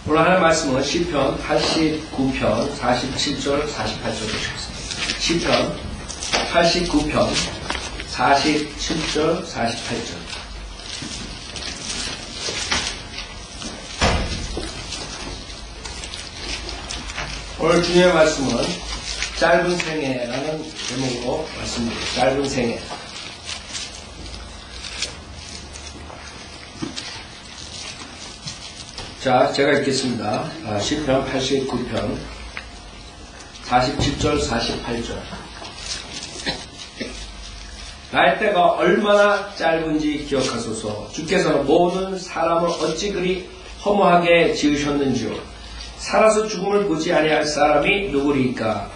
오늘 하는 말씀은 시편 89편 47절 48절 보시겠습니다. 시편 89편 47절 48절. 오늘 주님의 말씀은 짧은 생애라는 제목으로 말씀드립니다. 짧은 생애. 자, 제가 읽겠습니다. 시편 89편 47절 48절. 나의 때가 얼마나 짧은지 기억하소서. 주께서는 모든 사람을 어찌 그리 허무하게 지으셨는지요. 살아서 죽음을 보지 아니할 사람이 누구리까?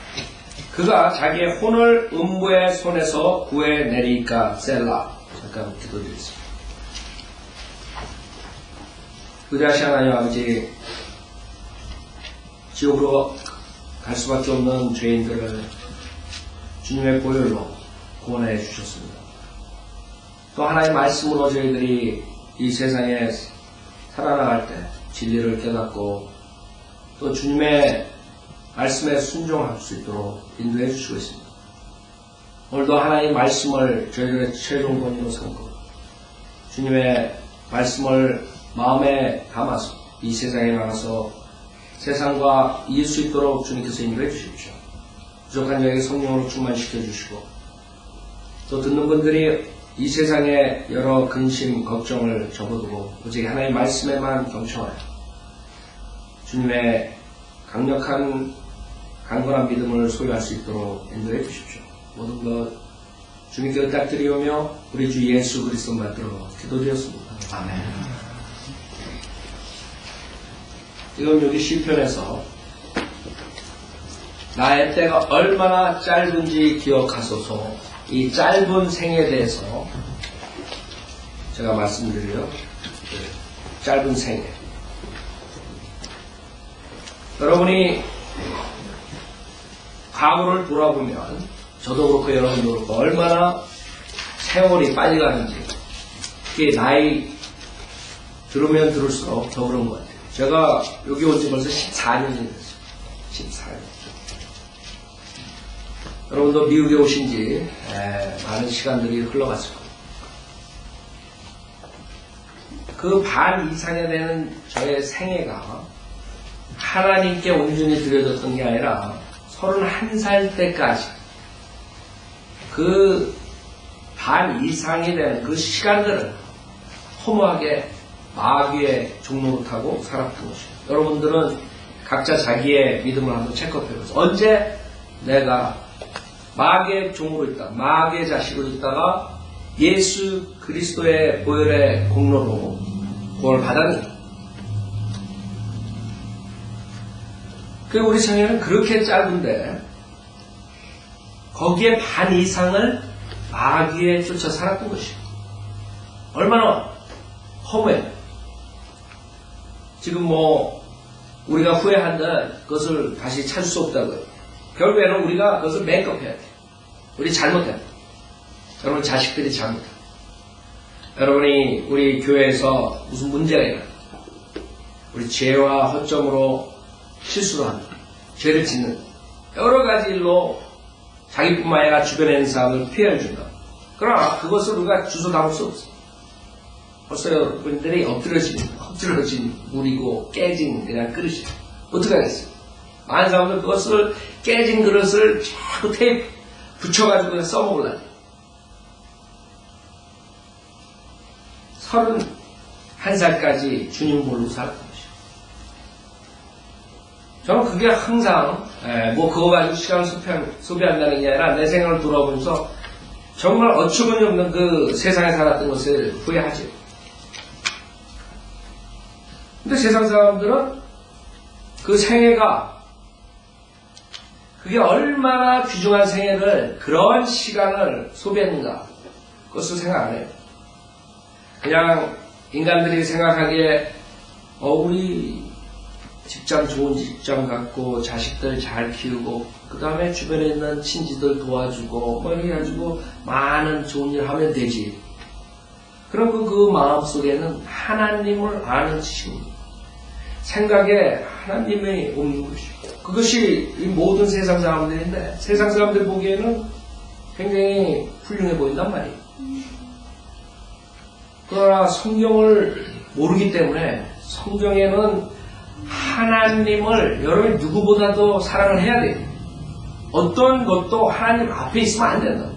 그가 자기의 혼을 음부의 손에서 구해내리까? 셀라. 잠깐 기도드리겠습니다. 위대하신 하나님 아버지, 지옥으로 갈 수밖에 없는 죄인들을 주님의 보혈로 구원해 주셨습니다. 또 하나님의 말씀으로 저희들이 이 세상에 살아나갈 때 진리를 깨닫고 또 주님의 말씀에 순종할 수 있도록 인도해 주시고 있습니다. 오늘도 하나님의 말씀을 저희들의 최종 권위로 삼고 주님의 말씀을 마음에 담아서 이 세상에 나가서 세상과 이길 수 있도록 주님께서 인도해 주십시오. 부족한 저에게 성령으로 충만시켜 주시고 또 듣는 분들이 이 세상에 여러 근심, 걱정을 접어두고 오직 하나님의 말씀에만 경청하여 주님의 강력한 강건한 믿음을 소유할 수 있도록 인도해 주십시오. 모든 것 주님께 의탁드리오며 우리 주 예수 그리스도 만들어 기도드렸습니다. 아멘. 지금 여기 시편에서 나의 때가 얼마나 짧은지 기억하소서. 이 짧은 생에 대해서 제가 말씀드려요. 짧은 생애. 여러분이 과거를 돌아보면 저도 그렇고 여러분도 그렇고 얼마나 세월이 빨리 가는지 그게 나이 들으면 들을수록 더 그런 것 같아요. 제가 여기 온 지 벌써 14년이 됐어요. 14년. 여러분도 미국에 오신 지 많은 시간들이 흘러갔을 겁니다. 그 반 이상에 되는 저의 생애가 하나님께 온전히 드려졌던 게 아니라 31살 때까지 그 반 이상이 되는 그 시간들을 허무하게 마귀의 종로를 타고 살았던 것이에요. 여러분들은 각자 자기의 믿음을 한번 체크해보세요. 언제 내가 마귀의 종으로 있다, 마귀의 자식으로 있다가 예수 그리스도의 보혈의 공로로 구원을 받았는가? 그리고 우리 생애는 그렇게 짧은데 거기에 반 이상을 마귀에 쫓아 살았던 것이에요. 얼마나 허무해요. 지금 우리가 후회한다 그것을 다시 찾을 수 없다고요. 결국에는 우리가 그것을 메이크업해야 돼요. 우리 잘못해야 돼요. 여러분 자식들이 잘못해요. 여러분이 우리 교회에서 무슨 문제가 일어나요. 우리 죄와 허점으로 실수를 하는 죄를 짓는 여러 가지 일로 자기뿐만 아니라 주변에 있는 사람을 피해를 준다. 그러나 그것을 우리가 주워 담을 수 없어요. 벌써 여러분들이 엎드려진 물이고 깨진 그냥 그릇이 어떻게 하겠어요? 많은 사람들 그것을 깨진 그릇을 자꾸 테이프 붙여가지고 그냥 써먹으려고. 31살까지 주님 모르고 살았던 것이에요. 저는 그게 항상 그거 가지고 시간을 소비한다는 게 아니라 내 생각을 돌아보면서 정말 어처구니 없는 그 세상에 살았던 것을 후회하죠. 근데 세상 사람들은 그 생애가 그게 얼마나 귀중한 생애를 그런 시간을 소비했는가 그것을 생각 안 해요. 그냥 인간들이 생각하기에 우리 직장 좋은 직장 갖고 자식들 잘 키우고 그 다음에 주변에 있는 친지들 도와주고 이렇게 해가지고 많은 좋은 일 하면 되지. 그럼 그 마음속에는 하나님을 아는 지식입니다. 생각에 하나님이 없는 것이. 그것이 이 모든 세상 사람들인데 세상 사람들 보기에는 굉장히 훌륭해 보인단 말이에요. 그러나 성경을 모르기 때문에 성경에는 하나님을 여러분이 누구보다도 사랑을 해야 돼요. 어떤 것도 하나님 앞에 있으면 안 된다.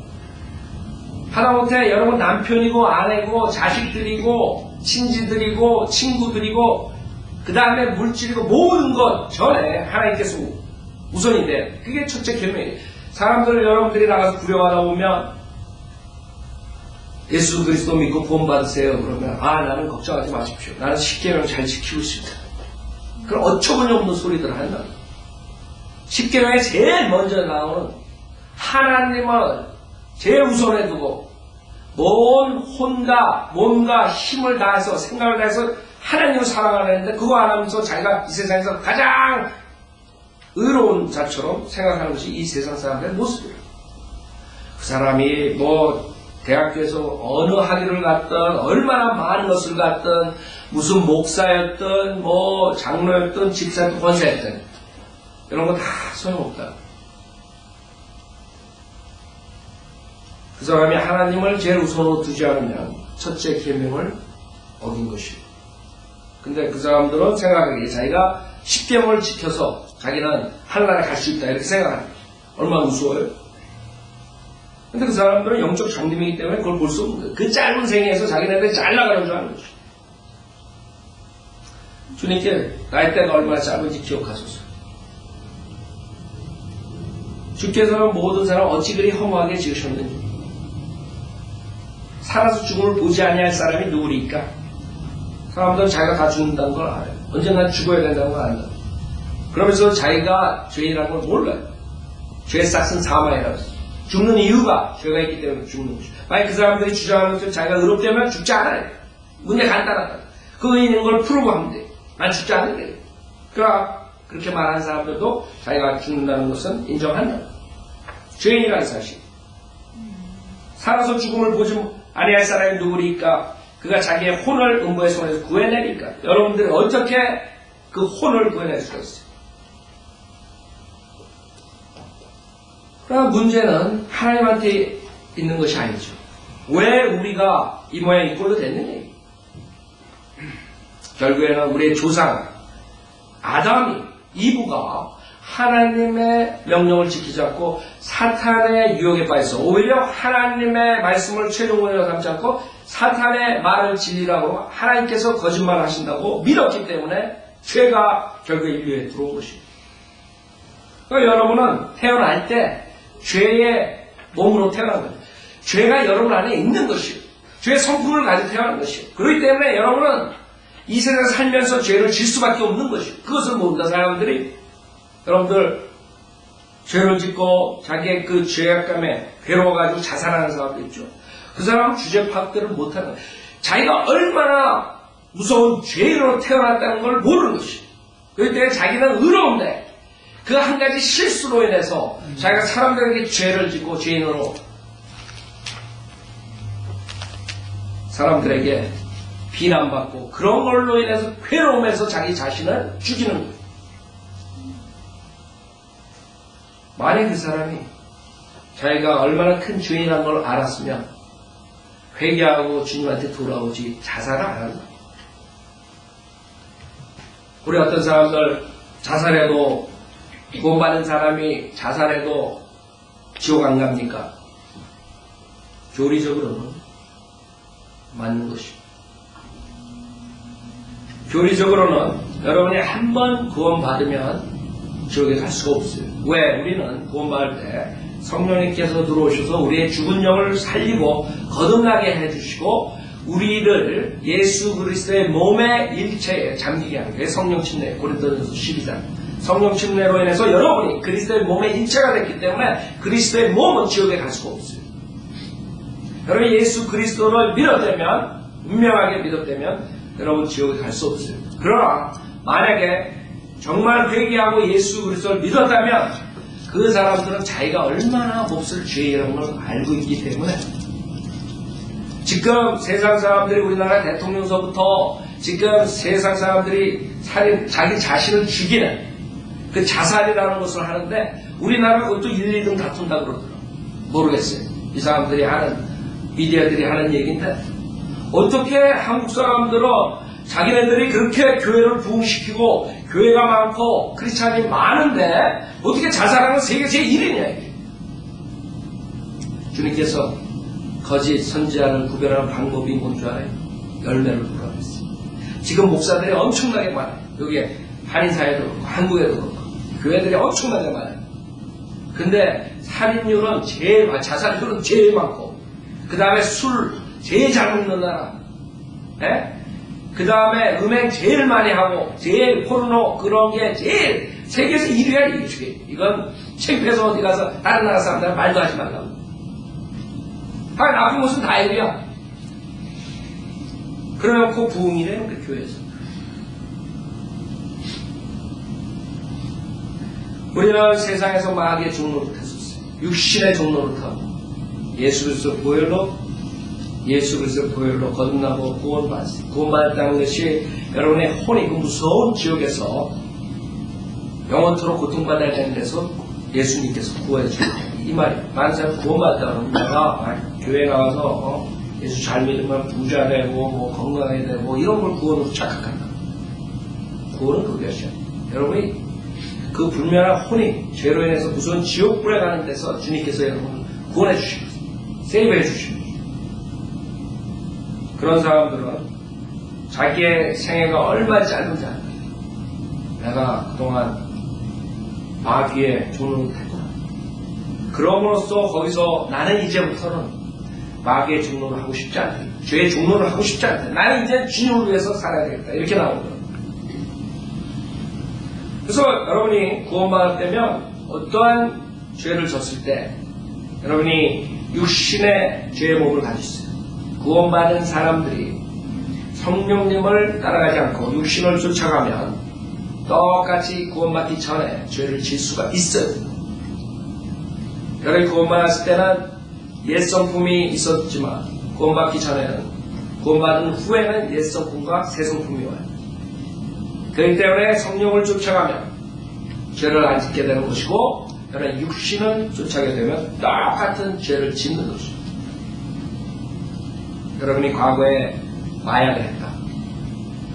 하다못해 여러분 남편이고 아내고 자식들이고 친지들이고 친구들이고 그 다음에 물질이고 모든 것 전에 하나님께서 우선이 돼. 그게 첫째 계명이에요. 사람들 여러분들이 나가서 구려하다 보면 예수 그리스도 믿고 구원 받으세요. 그러면 나는 걱정하지 마십시오. 나는 십계명 잘 지키고 있습니다. 그럼 어처구니 없는 소리들을 한다. 십계명에 제일 먼저 나오는 하나님을 제일 우선에 두고 몸과 힘을 다해서 생각을 다해서 하나님을 사랑하는데 그거 안 하면서 자기가 이 세상에서 가장 의로운 자처럼 생각하는 것이 이 세상 사람들의 모습이에요. 그 사람이 대학교에서 어느 학위를 갔든 얼마나 많은 것을 갔든 무슨 목사였든 장로였든 집사였든 권사였든 이런 거 다 소용없다. 그 사람이 하나님을 제일 우선으로 두지 않으면 첫째 계명을 어긴 것이에요. 근데 그 사람들은 생각하기에 자기가 십계명을 지켜서 자기는 하늘나라에 갈 수 있다 이렇게 생각합니다. 얼마나 무서워요? 근데 그 사람들은 영적 장님이기 때문에 그걸 볼 수 없는 거예요. 그 짧은 생애에서 자기네들이 잘 나가는 줄 아는 거죠. 주님께 나의 때가 얼마나 짧은지 기억하소서. 주께서는 모든 사람 어찌 그리 허무하게 지으셨는지 살아서 죽음을 보지 아니할 사람이 누구리까? 사람들은 자기가 다 죽는다는 걸 알아요. 언젠가 죽어야 된다는 걸 안다. 그러면서 자기가 죄인이라는 걸 몰라요. 죄의 싹은 사망이라고 했어요. 죽는 이유가 죄가 있기 때문에 죽는 것이죠. 만약 그 사람들이 주장하는 것처럼 자기가 의롭다면 죽지 않아요. 문제 간단하다. 그 의인인 걸 풀고 하면 돼요. 난 죽지 않는데. 그러니까 그렇게 말하는 사람들도 자기가 죽는다는 것은 인정한다. 죄인이라는 사실. 살아서 죽음을 보지 아니할 사람이 누구리까? 그가 자기의 혼을 음부의 손에서 구해내리까? 여러분들이 어떻게 그 혼을 구해낼 수가 있어요? 그러나 문제는 하나님한테 있는 것이 아니죠. 왜 우리가 이 모양 이 꼴로 됐느냐? 결국에는 우리의 조상 아담이 이브가 하나님의 명령을 지키지 않고 사탄의 유혹에 빠져서 오히려 하나님의 말씀을 최종원으로 삼지 않고 사탄의 말을 진리라고 하나님께서 거짓말을 하신다고 믿었기 때문에 죄가 결국에 인류에 들어온 것입니다. 그러니까 여러분은 태어날 때 죄의 몸으로 태어난 거예요. 죄가 여러분 안에 있는 것이에요. 죄의 성품을 가지고 태어난 것이에요. 그렇기 때문에 여러분은 이 세상에 살면서 죄를 질 수밖에 없는 것이에요. 그것을 모른다 사람들이. 여러분들 죄를 짓고 자기의 그 죄악감에 괴로워가지고 자살하는 사람도 있죠. 그 사람은 주제 파악들을 못하는 거예요. 자기가 얼마나 무서운 죄인으로 태어났다는 걸 모르는 것이에요. 그렇기 때문에 자기는 의로운데 그 한 가지 실수로 인해서 자기가 사람들에게 죄를 짓고 죄인으로 사람들에게 비난받고 그런 걸로 인해서 괴로움에서 자기 자신을 죽이는 거예요. 만약 그 사람이 자기가 얼마나 큰 죄인이라는 걸 알았으면 회개하고 주님한테 돌아오지 자살을 안 한다. 우리 어떤 사람들 자살해도 구원받은 사람이 자살해도 지옥 안 갑니까? 교리적으로는 맞는 것입니다. 교리적으로는 여러분이 한 번 구원받으면 지옥에 갈 수가 없어요. 왜? 우리는 구원받을 때 성령님께서 들어오셔서 우리의 죽은 영을 살리고 거듭나게 해주시고 우리를 예수 그리스도의 몸의 일체에 잠기게 하는 게 성령 침례. 고린도전서 12장. 성령 침례로 인해서 여러분이 그리스도의 몸의 일체가 됐기 때문에 그리스도의 몸은 지옥에 갈 수가 없어요. 여러분이 예수 그리스도를 믿었다면, 분명하게 믿었다면 여러분 지옥에 갈 수 없어요. 그러나 만약에 정말 회개하고 예수 그리스도를 믿었다면 그 사람들은 자기가 얼마나 몹쓸 죄라는 걸 알고 있기 때문에 지금 세상 사람들이 우리나라 대통령서부터 지금 세상 사람들이 자기 자신을 죽이는 그 자살이라는 것을 하는데 우리나라 그것도 1, 2등 다툰다 그러더라고요. 모르겠어요. 이 사람들이 하는, 미디어들이 하는 얘기인데 어떻게 한국 사람들은 자기네들이 그렇게 교회를 부흥시키고 교회가 많고 크리스찬이 많은데 어떻게 자살하는 세계 제1위냐 이게. 주님께서 거짓 선지자를 구별하는 방법이 뭔 줄 알아요? 열매를 보라고 했어요. 지금 목사들이 엄청나게 많아요. 여기에 한인사회도 그렇고 한국에도 그렇고 교회들이 엄청나게 많아요. 근데 살인율은 자살률은 제일 많고 그 다음에 술 제일 잘 먹는 나라, 그 다음에 음행 제일 많이 하고 제일 포르노 그런 게 제일 세계에서 1위야 이게. 이건 창피해서 어디 가서 다른 나라 사람들은 말도 하지 말라고. 나쁜 것은 다 1위야. 그래놓고 부흥이래요 그 교회에서. 우리는 세상에서 마귀의 종로를 탔었어요. 육신의 종로를 타고 예수 그리스도 보혈로 거듭나고 구원받았어요. 구원받았다는 것이 여러분의 혼이 그 무서운 지옥에서 영원토록 고통받아야 되는 데서 예수님께서 구해주고 이 말이에요. 많은 사람 구원받았다고 하면 내가 교회 나와서 예수 잘 믿으면 부자 되고 뭐 건강해야 되고 이런 걸 구원으로 착각한다. 구원은 그것이야. 여러분이 그 불멸한 혼이 죄로 인해서 무서운 지옥불에 가는 데서 주님께서 여러분을 구원해 주시고 세이브해 주시고 그런 사람들은 자기의 생애가 얼마나 짧은지 알아요. 내가 그동안 마귀의 종로를 탔구나. 그럼으로써 거기서 나는 이제부터는 마귀의 종로를 하고 싶지 않다. 죄의 종로를 하고 싶지 않다. 나는 이제 주님을 위해서 살아야 되겠다. 이렇게 나오거든요. 그래서 여러분이 구원받았다면 어떠한 죄를 졌을 때 여러분이 육신의 죄의 몸을 가지고 있어요. 구원받은 사람들이 성령님을 따라가지 않고 육신을 쫓아가면 똑같이 구원받기 전에 죄를 질 수가 있어요. 여러분이 구원받았을 때는 옛 성품이 있었지만 구원받기 전에는 구원받은 후에는 옛 성품과 새 성품이 와요. 그렇기 때문에 성령을 쫓아가면 죄를 안 짓게 되는 것이고 여러분 육신을 쫓아가게 되면 똑같은 죄를 짓는 것입니다. 여러분이 과거에 마약을 했다.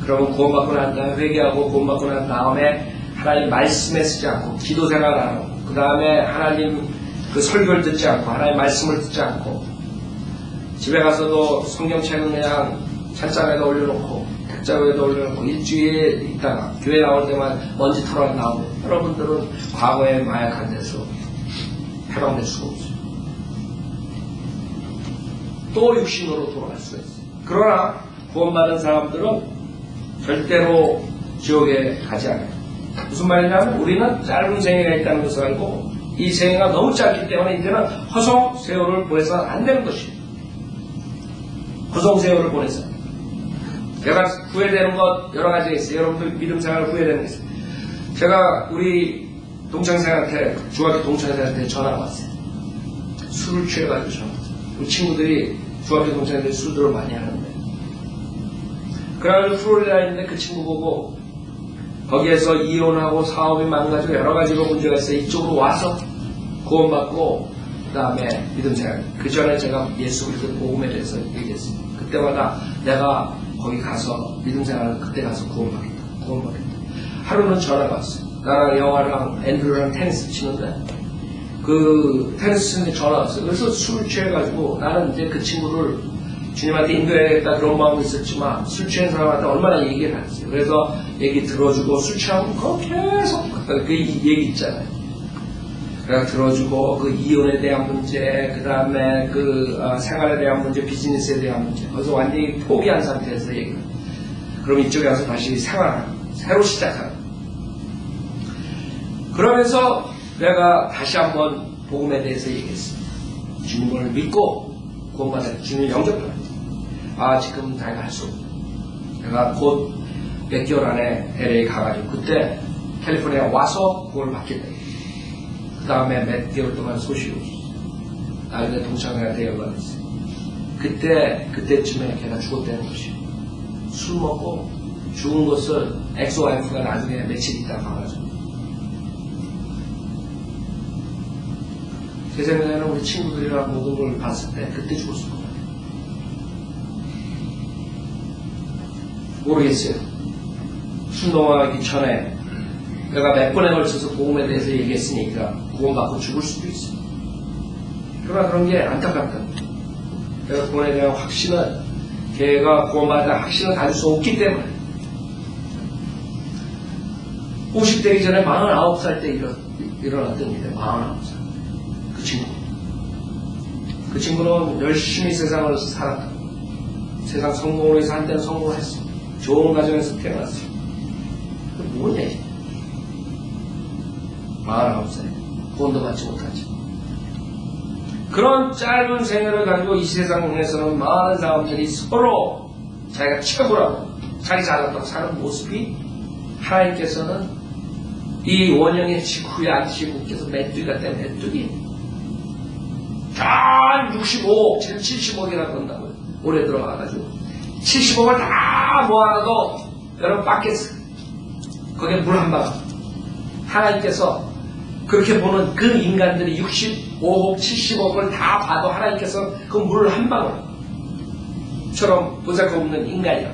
그러면 구원받고 난 다음에 회개하고 구원받고 난 다음에 하나님 말씀에 쓰지 않고 기도 생활을 안 하고 그 다음에 하나님 그 설교를 듣지 않고 하나님 말씀을 듣지 않고 집에 가서도 성경책은 그냥 찬장에다 올려놓고 책자에다 올려놓고 일주일 있다가 교회 나올 때만 먼지 털어 나오면 여러분들은 과거에 마약한 데서 해방될 수가 없어요. 또 육신으로 돌아갈 수가 있어요. 그러나 구원받은 사람들은 절대로 지옥에 가지 않아요. 무슨 말이냐면 우리는 짧은 생애가 있다는 것을 알고 이 생애가 너무 짧기 때문에 이제는 허송 세월을 보내서 안 되는 것이에요. 허송 세월을 보내서 제가 후회되는 것 여러 가지가 있어요. 여러분들 믿음 생활 후회되는 게 있어요. 제가 우리 동창생한테 중학교 동창생한테 전화가 왔어요. 술을 취해가지고 전화 왔어요. 우리 친구들이 중학교 동창생들이 술들을 많이 하는데 그래가지고 플로리다에 있는데 그 친구 보고 거기에서 이혼하고 사업이 망가지고 여러 가지로 문제가 있어요. 이쪽으로 와서 구원받고 그 다음에 믿음 생활. 그 전에 제가 예수 그리스도 복음에 대해서 얘기했어요. 그때마다 내가 거기 가서 믿음 생활을 그때 가서 구원받겠다. 하루는 전화가 왔어요. 나랑 영화랑 앤드루랑 테니스 치는데 그 테니스 치는데 전화가 왔어요. 그래서 술 취해가지고 나는 이제 그 친구를 주님한테 인도해야겠다 그런 마음도 있었지만 술 취한 사람한테 얼마나 얘기를 했어요. 그래서 얘기 들어주고 술 취하면 그거 계속 그 얘기 있잖아요. 그래서 들어주고 그 이혼에 대한 문제, 그 다음에 그 생활에 대한 문제, 비즈니스에 대한 문제. 그래서 완전히 포기한 상태에서 얘기를. 그럼 이쪽에 와서 다시 생활하는, 새로 시작하는. 그러면서 내가 다시 한번 복음에 대해서 얘기했어요. 주님을 믿고 구원받아야 주님 영접하는. 지금 내가 할 수 없다. 내가 곧 몇 개월 안에 LA 가가지고 그때 캘리포니아 와서 구원을 받겠다. 그 다음에 몇 개월 동안 소식이 없었어요. 나중에 동창회한테 연락했어요. 그때쯤에 걔가 죽었다는 것이에요. 술 먹고 죽은 것을 엑스와이프가 나중에 며칠 있다 봐가지고. 제 생각에는 우리 친구들이랑 모든 걸 봤을 때 그때 죽었을 것 같아요. 모르겠어요. 순동하기 전에 내가 몇 번에 걸쳐서 복음에 대해서 얘기했으니까 구원받고 죽을 수도 있어요. 그러나 그런 게 안타깝다. 내가 구원에 대한 확신은, 걔가 구원받는 확신을 가질 수 없기 때문에. 50되기 전에 49살 때 일어났던 일이에요. 49살. 그 친구. 그 친구는 열심히 세상을 살았다. 세상 성공을 위해서 한때는 성공을 했어. 좋은 가정에서 태어났어. 그 뭐냐? 49살에 구원도 받지 못하지. 그런 짧은 생애를 가지고 이 세상에서는 많은 사람들이 서로 자기가 최고라고, 자기 잘났다고 사는 모습이, 하나님께서는 이 원형의 직후에 앉으시고 께서 메뚜기 같은 메뚜기 다 65억, 지금 70억이나 건다고요. 올해 들어와가지고 70억을 다 모아놔도 여러분 받겠어요. 거기에 물 한 방울. 하나님께서 그렇게 보는 그 인간들이 65억, 70억을 다 봐도 하나님께서 그 물 한 방울처럼 보잘것없는 인간이야.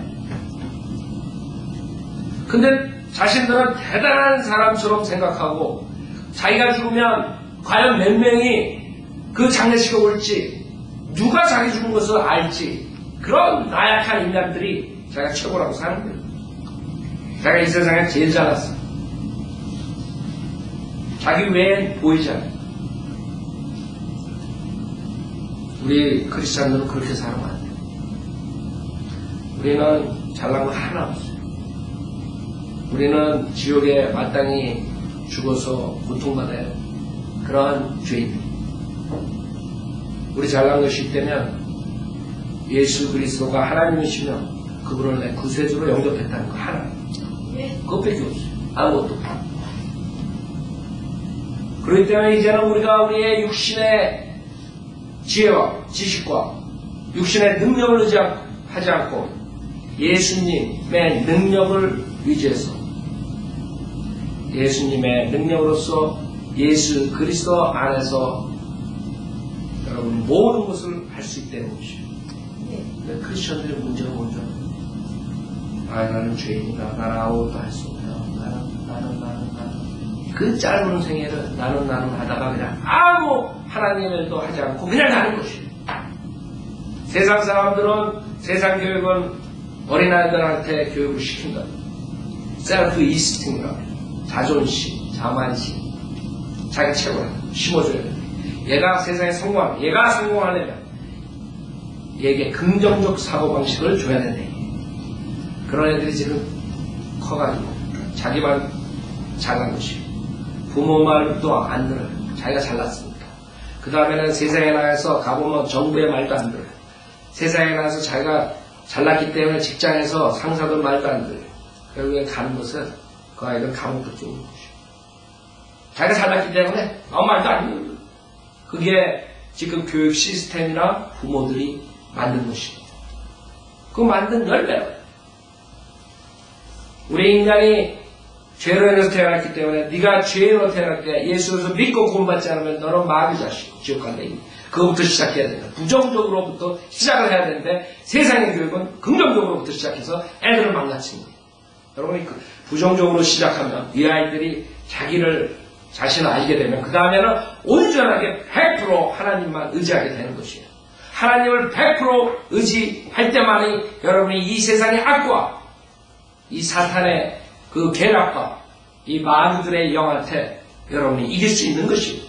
근데 자신들은 대단한 사람처럼 생각하고, 자기가 죽으면 과연 몇 명이 그 장례식에 올지, 누가 자기 죽은 것을 알지, 그런 나약한 인간들이 자기가 최고라고 사는 거예요. 자기가 이 세상에 제일 잘났어. 자기 외엔 보이지 않아요. 우리 크리스찬들은 그렇게 살면 안 돼요. 우리는 잘난 거 하나 없어요. 우리는 지옥에 마땅히 죽어서 고통받아야 해요. 그러한 죄인들. 우리 잘난 것이 있다면 예수 그리스도가 하나님이시면 그분을 내 구세주로 영접했다는 거 하나. 그것밖에 없어요. 아무것도 없어요. 그렇기 때문에 이제는 우리가 우리의 육신의 지혜와 지식과 육신의 능력을 의지하지 않고 예수님의 능력을 의지해서, 예수님의 능력으로서 예수 그리스도 안에서 여러분 모든 것을 할 수 있다는 것이에요. 크리스천들의 문제가 뭔지 알아요? 나는 죄인이다. 나는 아무것도 할 수 없다. 나는 그 짧은 생애를 나는 하다가 그냥 아무 하나님의 일도 하지 않고 그냥 가는 것이에요. 세상 사람들은, 세상 교육은 어린아이들한테 교육을 시킨다. 셀프 이스팅이라고 해요. 자존심, 자만심, 자기 최고라 심어줘야 돼. 얘가 세상에 성공하면, 얘가 성공하려면 얘에게 긍정적 사고방식을 줘야 되네. 그런 애들이 지금 커가지고 자기만 잘난 것이에요. 부모 말도 안 들어요. 자기가 잘났으니까. 그 다음에는 세상에 나가서 가보면 정부의 말도 안 들어요. 세상에 나가서 자기가 잘났기 때문에 직장에서 상사들 말도 안 들어요. 결국에 가는 것은 그 아이들 감옥도 쫓는 것이에요. 자기가 잘났기 때문에 아무 말도 안 듣는 거예요. 그게 지금 교육 시스템이나 부모들이 만든 것입니다. 그 만든 열매예요. 우리 인간이 죄로 인해서 태어났기 때문에 네가 죄로 태어날 때 예수를 믿고 구원받지 않으면 너는 마귀 자식, 지옥 간다. 그거부터 시작해야 된다. 부정적으로부터 시작을 해야 되는데 세상의 교육은 긍정적으로부터 시작해서 애들을 망가치는 거예요. 여러분이 그 부정적으로 시작하면 이 아이들이 자신을 알게 되면 그 다음에는 온전하게 100% 하나님만 의지하게 되는 것이에요. 하나님을 100% 의지할 때만이 여러분이 이 세상의 악과 이 사탄의 그 계략과 이 마귀들의 영한테 여러분이 이길 수 있는 것이에요.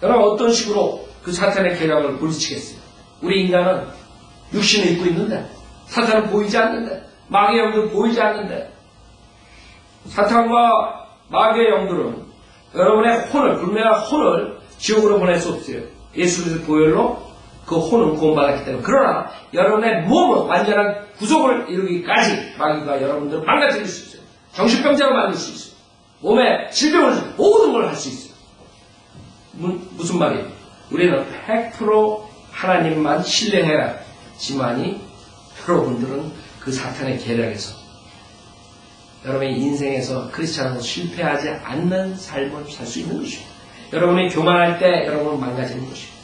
여러분 어떤 식으로 그 사탄의 계략을 물리치겠어요? 우리 인간은 육신을 입고 있는데 사탄은 보이지 않는데 마귀의 영들은 보이지 않는데 사탄과 마귀의 영들은 여러분의 혼을, 불매한 혼을 지옥으로 보낼 수 없어요. 예수 그리스도 보혈로 그 혼은 구원받았기 때문에. 그러나 여러분의 몸은 완전한 구속을 이루기까지 마귀가 여러분들을 망가뜨릴 수 있어요. 정신병자로 만들 수 있어요. 몸에 질병을 주고 모든 걸 할 수 있어요. 무슨 말이에요? 우리는 100% 하나님만 신뢰해야지만이 여러분들은 그 사탄의 계략에서 여러분의 인생에서 크리스찬으로 실패하지 않는 삶을 살 수 있는 것입니다. 여러분이 교만할 때 여러분은 망가지는 것입니다.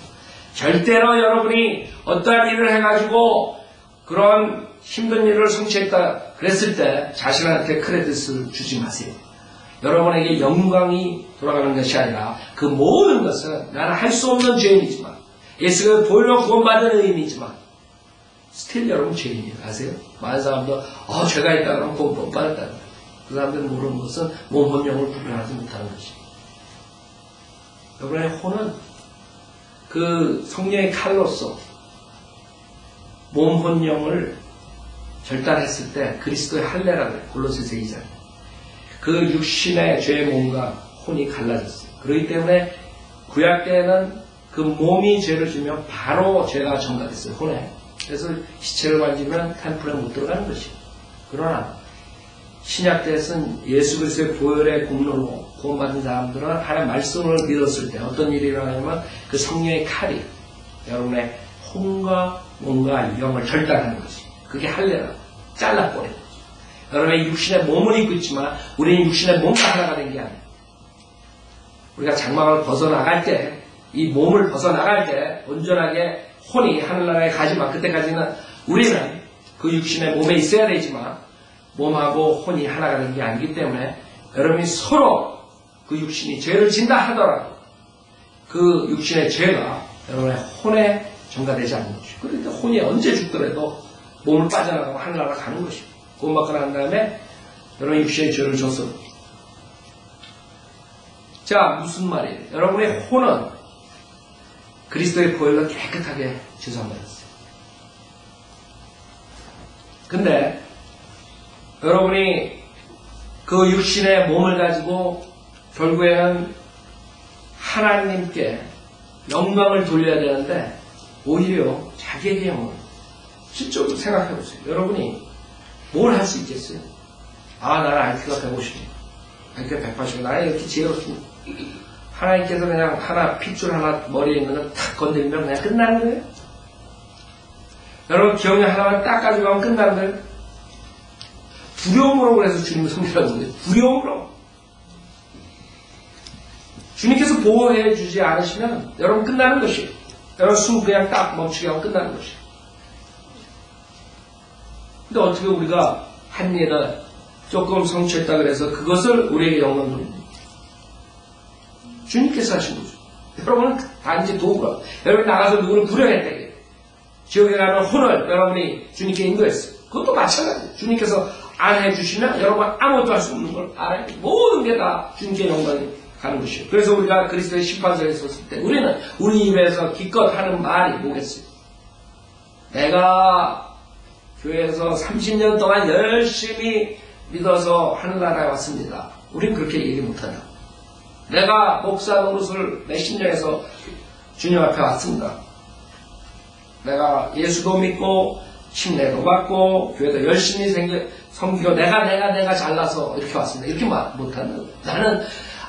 절대로 여러분이 어떠한 일을 해가지고 그런 힘든 일을 성취했다 그랬을 때 자신한테 크레딧을 주지 마세요. 여러분에게 영광이 돌아가는 것이 아니라 그 모든 것은 나는 할 수 없는 죄인이지만 예수가 보혈로 구원받은 의인이지만 스틸 여러분 죄인이에요. 아세요? 많은 사람도 죄가 있다 그러면 구원 못 받았다. 그 사람들은 모르는 것은 몸 혼령을 구별하지 못하는 것입니다. 여러분의 혼은 그 성령의 칼로서 몸 혼령을 절단했을 때 그리스도의 할례라고 해요. 골로새서 2장. 그 육신의 죄의 몸과 혼이 갈라졌어요. 그렇기 때문에 구약 때에는 그 몸이 죄를 지면 바로 죄가 전가됐어요. 혼에. 그래서 시체를 만지면 템플에 못 들어가는 것이에요. 그러나 신약 때에서는 예수 그리스도의 보혈의 공로로 구원받은 사람들은 하나님의 말씀을 믿었을 때 어떤 일이 일어나냐면 그 성령의 칼이 여러분의 혼과 몸과 영을 절단하는 것이에요. 그게 할례라고 잘라버리는 거죠. 여러분의 육신의 몸은 입고 있지만 우리는 육신의 몸과 하나가 된 게 아니에요. 우리가 장막을 벗어나갈 때 이 몸을 벗어나갈 때 온전하게 혼이 하늘나라에 가지만 그때까지는 우리는 그 육신의 몸에 있어야 되지만 몸하고 혼이 하나가 된 게 아니기 때문에 여러분이 서로 그 육신이 죄를 진다 하더라도 그 육신의 죄가 여러분의 혼에 전가되지 않는 것이죠. 그러니까 혼이 언제 죽더라도 몸을 빠져나가고 하늘나라 가는 것이죠. 구원받고 난 다음에 여러분 육신의 죄를 져서 자 무슨 말이에요? 여러분의 혼은 그리스도의 보혈로 깨끗하게 제사받았어요. 근데 여러분이 그 육신의 몸을 가지고 결국에는 하나님께 영광을 돌려야 되는데 오히려 자기에게 영광을 실적으로 생각해 보세요. 여러분이 뭘 할 수 있겠어요? 나는 IQ가 150이야. IQ가 180이야. 나는 이렇게 지혜롭습니다. 하나님께서 그냥 하나 핏줄 하나 머리에 있는 걸 탁 건드리면 그냥 끝나는 거예요? 여러분 기억력 하나만 딱 가지고 가면 끝나는 거예요? 두려움으로 그래서 주님을 섬기라는 거예요. 두려움으로. 주님께서 보호해 주지 않으시면 여러분 끝나는 것이에요. 여러분 숨 그냥 딱 멈추게 하면 끝나는 것이에요. 근데 어떻게 우리가 한 일을 조금 성취했다 그래서 그것을 우리에게 영광 돌립니다. 주님께서 하신 거죠. 여러분은 단지 도구라. 여러분이 나가서 누구를 부려냈다. 지옥에 가는 혼을 여러분이 주님께 인도했어요. 그것도 마찬가지예요. 주님께서 안 해주시면 여러분 아무것도 할 수 없는 걸 알아야 돼요. 모든 게 다 주님께 영광이 가는 것이에요. 그래서 우리가 그리스도의 심판서에 섰을 때 우리는 우리 입에서 기껏 하는 말이 뭐겠어요? 내가 교회에서 30년 동안 열심히 믿어서 하늘나라에 왔습니다. 우리는 그렇게 얘기 못하냐. 내가 목사 노릇을 몇십 년에서 주님 앞에 왔습니다. 내가 예수도 믿고 침례도 받고 교회도 열심히 섬기고 내가 잘나서 이렇게 왔습니다. 이렇게 못하는 나는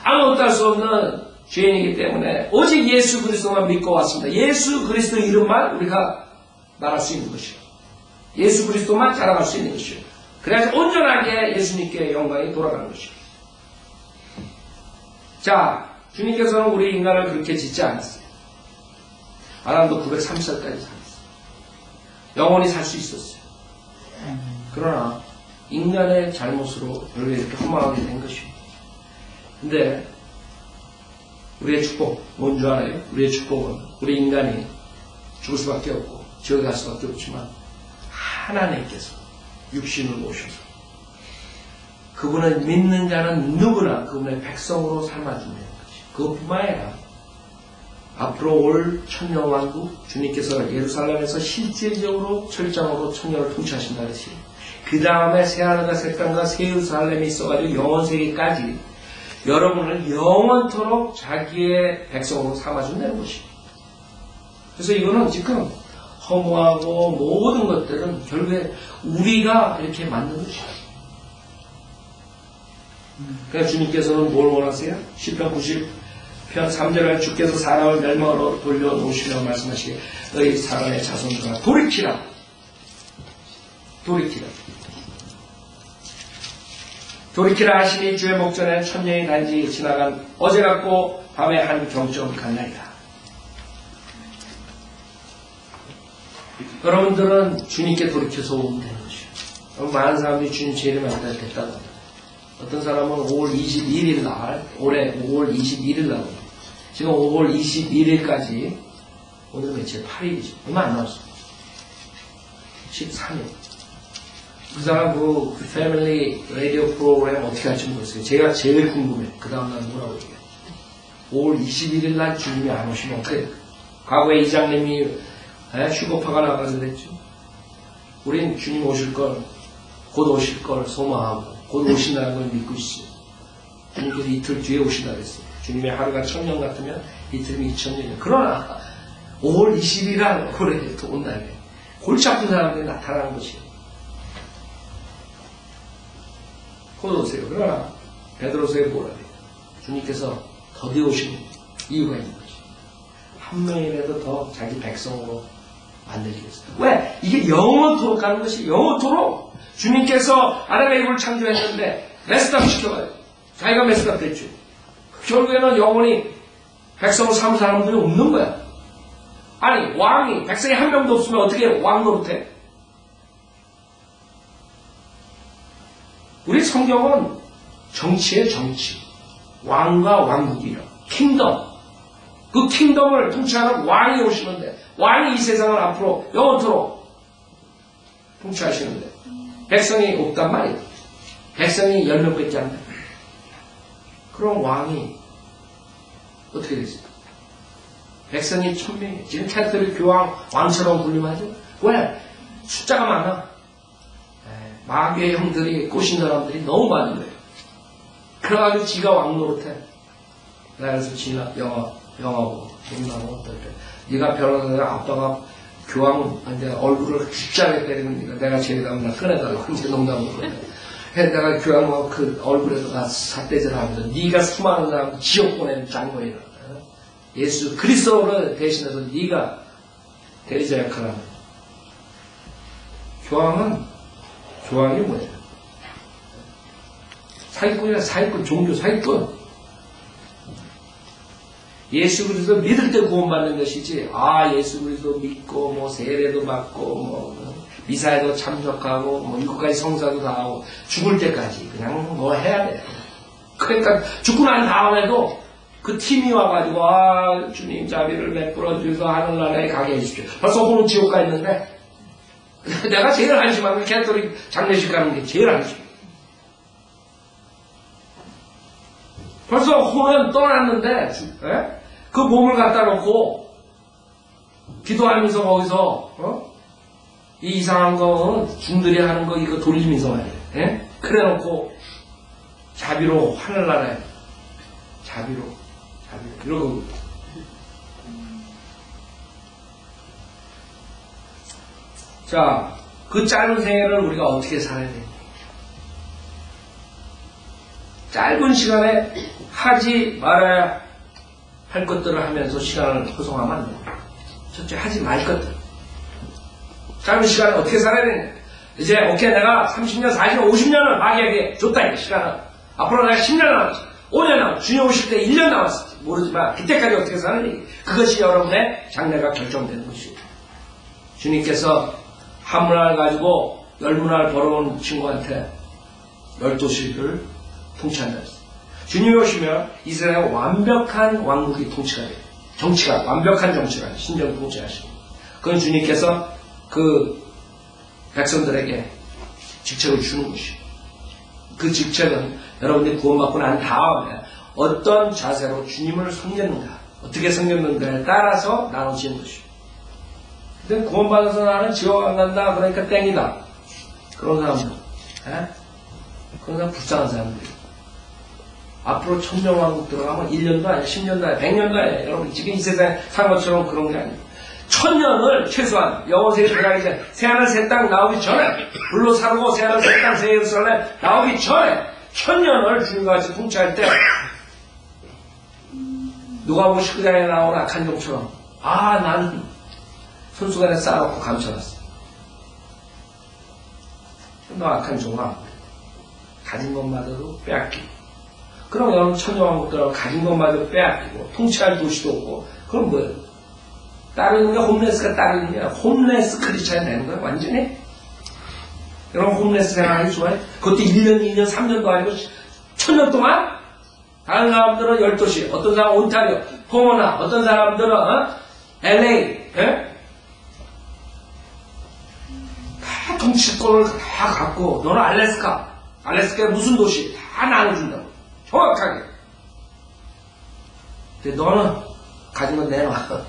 아무것도 할 수 없는 죄인이기 때문에 오직 예수 그리스도만 믿고 왔습니다. 예수 그리스도 이름만 우리가 말할 수 있는 것이요. 예수 그리스도만 자랑할 수 있는 것이요. 그래야지 온전하게 예수님께 영광이 돌아가는 것이요. 자, 주님께서는 우리 인간을 그렇게 짓지 않았어요. 아담도 930살까지 살았어요. 영원히 살 수 있었어요. 그러나 인간의 잘못으로 결국에 이렇게 허망하게 된 것입니다. 근데 우리의 축복 뭔 줄 알아요? 우리의 축복은 우리 인간이 죽을 수밖에 없고 지옥에 갈 수밖에 없지만 하나님께서 육신을 오셔서 그분을 믿는 자는 누구나 그분의 백성으로 삼아준다는 것이. 그것뿐만 아니라 앞으로 올 천년왕국 주님께서 예루살렘에서 실질적으로 철장으로 천년을 통치하신다는 것이. 그 다음에 새하늘과 새 땅과 새 예루살렘이 있어가지고 영원 세계까지 여러분을 영원토록 자기의 백성으로 삼아준다는 것입니다. 그래서 이거는 지금 허무하고 모든 것들은 결국에 우리가 이렇게 만든 것이에요. 그러니까 주님께서는 뭘 원하세요? 시편 90편 3절에 주께서 사람을 멸망으로 돌려놓으시려고 말씀하시기에 너희 사람의 자손들아 돌이키라. 돌이키라 하시니 주의 목전에 천년이 단지 지나간 어제 같고 밤에 한 경점 같나이다. 여러분들은 주님께 돌이켜서 오면 되는 것이에요. 많은 사람들이 주님 제일 많이 됐다고 합니다. 어떤 사람은 5월 21일 날, 올해 5월 21일 날, 지금 5월 21일까지, 오늘 며칠? 8일이죠. 얼마 안 남았어요. 13일. 그 사람 그 패밀리 라디오 프로그램 어떻게 할지 모르겠어요. 제가 제일 궁금해요. 그 다음날 뭐라고 얘기해요. 5월 21일 날 주님이 안 오시면 어떻게 돼요? 과거에 이장님이 휴거파가 나가서 그랬죠. 우린 주님 오실 걸, 곧 오실 걸 소망하고, 곧 오신다는 걸 믿고 있어요. 주님께서 이틀 뒤에 오신다 그랬어요. 주님의 하루가 1000년 같으면 이틀이면 2000년이에요. 그러나 5월 20일이라는 올해 또 온날에 골치 아픈 사람들이 나타나는 것이에요. 곧 오세요. 그러나 베드로서에 뭐라 해요? 주님께서 더디 오시는 이유가 있는 거죠. 한 명이라도 더 자기 백성으로 만들기 위해서. 왜? 이게 영원토록 가는 것이 영원토록 주님께서 아담의 입을 창조했는데 메스답 시켜가요. 자기가 메스답 됐죠. 결국에는 영원히 백성을 삼은 사람들이 없는 거야. 아니 왕이 백성이 한 명도 없으면 어떻게 왕 노릇해? 우리 성경은 정치의 정치, 왕과 왕국이요. 킹덤. 그 킹덤을 통치하는 왕이 오시는데 왕이 이 세상을 앞으로 영원토록 통치하시는데 백성이 없단 말이에요. 백성이 10명밖에 안 돼. 그럼 왕이 어떻게 됐어요? 백성이 1000명이에요. 지금 캐톨릭 교황 왕처럼 군림하죠? 왜? 숫자가 많아. 마귀의 형들이 꼬신 사람들이 너무 많은 거예요. 그래가지고 지가 왕 노릇해. 그래서 지나 영화고 농담하고 어떨 때 네가 변호사가 아빠가 교황한테 얼굴을 진짜게 때리는 내가 제일 나면 나 꺼내달라고 이제 농담으로 내가 교황 그 얼굴에다가 삿대질 하면서 네가 수많은 사람 지옥 보내는 장모이라 예수 그리스도를 대신해서 네가 대리자 역할을 합니다. 교황이 뭐예요? 사기꾼이야. 사기꾼, 종교 사기꾼. 예수 그리스도 믿을 때 구원받는 것이지, 예수 그리스도 믿고, 세례도 받고, 미사에도 참석하고, 7가지 성사도 다 하고, 죽을 때까지 그냥 해야 돼. 그러니까, 죽고 난 다음에도 그 팀이 와가지고, 주님 자비를 베풀어 주셔서 하늘나라에 가게 해주십시오. 벌써 그는 지옥 가 있는데, 내가 제일 한심한 게 캐톨릭 장례식 가는 게 제일 한심. 벌써 혼은 떠났는데 그 몸을 갖다 놓고 기도하면서 거기서 이 이상한 거 중들이 하는 거 이거 돌리면서 말이야. 그래 놓고 자비로 하늘나라에 자비로 이러고 자, 그 짧은 생애를 우리가 어떻게 살아야 되냐. 짧은 시간에 하지 말아야 할 것들을 하면서 시간을 허송하면 안 됩니다. 첫째, 하지 말 것들. 짧은 시간에 어떻게 살아야 되냐. 이제, 오케이, 내가 30년, 40년, 50년을 마귀에게 줬다, 이 시간을. 앞으로 내가 10년 남았지. 5년 남았지. 주님 오실 때 1년 남았을지 모르지만, 그때까지 어떻게 사느니. 그것이 여러분의 장래가 결정되는 것이고. 주님께서 한 문화를 가지고 10문화를 벌어온 친구한테 12시를 통치한다 했어요. 주님이 오시면 이스라엘 완벽한 왕국이 통치가 돼요. 정치가, 완벽한 정치가 신정 통치하시고. 그건 주님께서 그 백성들에게 직책을 주는 것이에요. 그 직책은 여러분들이 구원받고 난 다음에 어떤 자세로 주님을 섬겼는가, 어떻게 섬겼는가에 따라서 나눠지는 것이에요. 근데 구원받아서 나는 지옥 안 간다, 그러니까 땡이다. 그런 사람들, 그런 사람 불쌍한 사람들이에요. 앞으로 천년왕국 들어가면 1년도 아니야, 10년도 아니야, 100년도 아니야. 여러분 지금 이 세상에 사는 것처럼 그런 게 아니에요. 1000년을 최소한 영원세계 들어가기 전에 새하늘 새 땅 나오기 전에 불로 사르고 새하늘 새 땅 새 예루살렘 나오기 전에 1000년을 주님과 같이 통치할 때 누가복음 19장에 나온 악한 종처럼 나는 손수건에 쌓아놓고 감춰놨어. 너 악한 종아, 가진 것마저도 빼앗기고, 그럼 여러분 천년왕국들하고 가진 것마저 빼앗기고 통치할 도시도 없고, 그럼 뭐예요? 따르는 게 홈레스가 따르는 게 홈레스 크리스찬이 되는 거야 완전히. 여러분 홈레스 생활하기 좋아해? 그것도 1년, 2년, 3년도 아니고 1000년 동안? 다른 사람들은 12시, 어떤 사람은 온타리오, 포모나, 어떤 사람들은 LA, 예? 다 정치권을 다 갖고, 너는 알래스카에 무슨 도시 다 나눠준다고. 정확하게. 근데 너는 가진 건 내놔.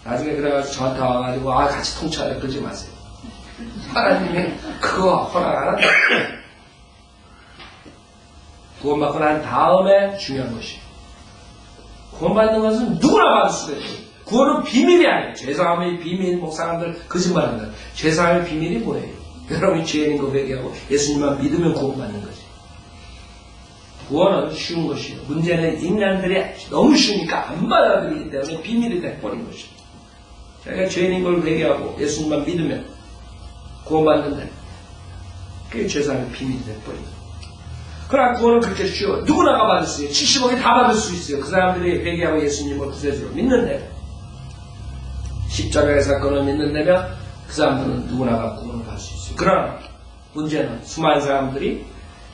나중에 그래가지고 저한테 와가지고, 같이 통치하려 그러지 마세요. 하나님이 그거 허락 안 한다. 구원받고 난 다음에 중요한 것이, 구원받는 것은 누구나 받을 수가 있어요. 구원은 비밀이 아니에요. 죄사함의 비밀, 사람들 거짓말합니다. 죄사함의 비밀이 뭐예요? 여러분이 죄인인 거 회개하고 예수님만 믿으면 구원받는 거지. 구원은 쉬운 것이에요. 문제는 인간들이 너무 쉬우니까 안 받아들이기 때문에 비밀이 돼버린 것이에요. 자기가 죄인인 걸 회개하고 예수님만 믿으면 구원받는다. 그게 죄사함의 비밀이 돼버린 거예요. 그러나 구원은 그렇게 쉬워. 누구나가 받을 수 있어요. 70억이 다 받을 수 있어요. 그 사람들이 회개하고 예수님을 구세주로 믿는데, 십자가의 사건을 믿는다면 그 사람들은 누구나가 구원을 받을 수 있어요. 그러나 문제는 수많은 사람들이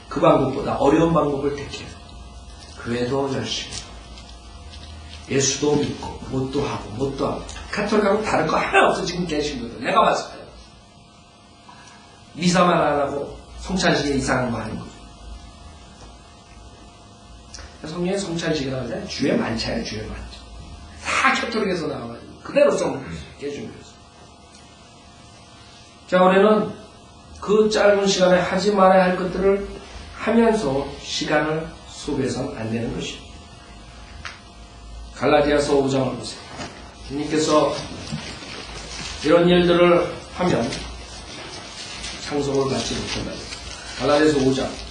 그 방법보다 어려운 방법을 택해요. 교회도 열심히, 예수도 믿고, 뭣도 하고. 카톨릭하고 다를 거 하나 없어. 지금 계신 분들 내가 봤을 때 미사만 안 하고 성찬식에 이상한 거 하는 거죠. 성령의 성찬식이라고 하잖아요. 주에 만찬이에요. 주에 만찬. 다 카톨릭에서 나와가지고 그대로 써먹고 있어요. 개중교에서. 자, 우리는 그 짧은 시간에 하지 말아야 할 것들을 하면서 시간을 소비해서는 안 되는 것입니다. 갈라디아서 5장을 보세요. 주님께서 이런 일들을 하면 상속을 받지 못한다. 갈라디아서 5장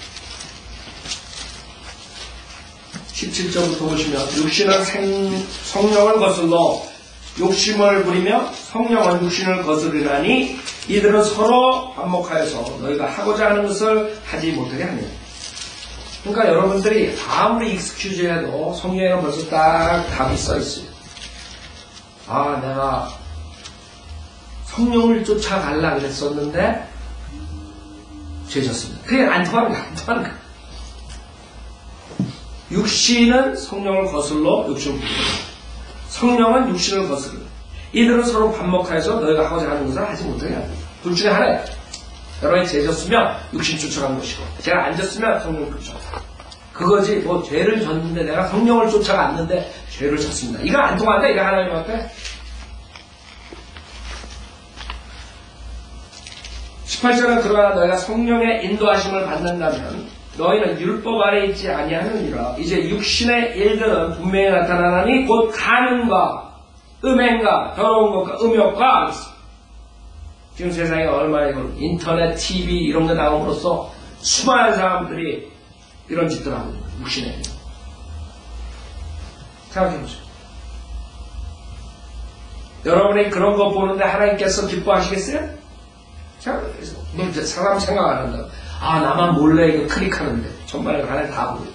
17절부터 보시면, 육신은 성령을 거슬러 욕심을 부리며 성령은 육신을 거스르나니 이들은 서로 반목하여서 너희가 하고자 하는 것을 하지 못하게 하느니라. 그러니까 여러분들이 아무리 익스큐즈 해도 성경에는 벌써 딱 답이 써 있어요. 내가 성령을 쫓아가려고 그랬었는데 죄졌습니다. 그게 안 통하는 거야. 육신은 성령을 거슬러 육신을 부르고, 성령은 육신을 거스르고, 이들은 서로 반목하여서 너희가 하고자 하는 것을 하지 못하게 합니다. 둘 중에 하나예요. 여러분이 죄졌으면 육신 쫓아간 것이고, 죄가 안 졌으면 성령을 쫓아가. 그거지, 죄를 졌는데 내가 성령을 쫓아갔는데 죄를 졌습니다. 이거 안 통한다, 이거 하나님한테. 18절은 그러나 너희가 성령의 인도하심을 받는다면 너희는 율법 아래 있지 아니하느니라. 이제 육신의 일들은 분명히 나타나나니 곧 간음과 음행과 더러운 것과 음욕과, 지금 세상에 얼마나 인터넷, TV 이런 거 나옴으로써 수많은 사람들이 이런 짓들 하고 있는 육신의 일. 생각해보세요. 여러분이 그런 거 보는데 하나님께서 기뻐하시겠어요? 사람 생각 안 한다. 나만 몰래 이거 클릭하는데 정말 하나님 다 보고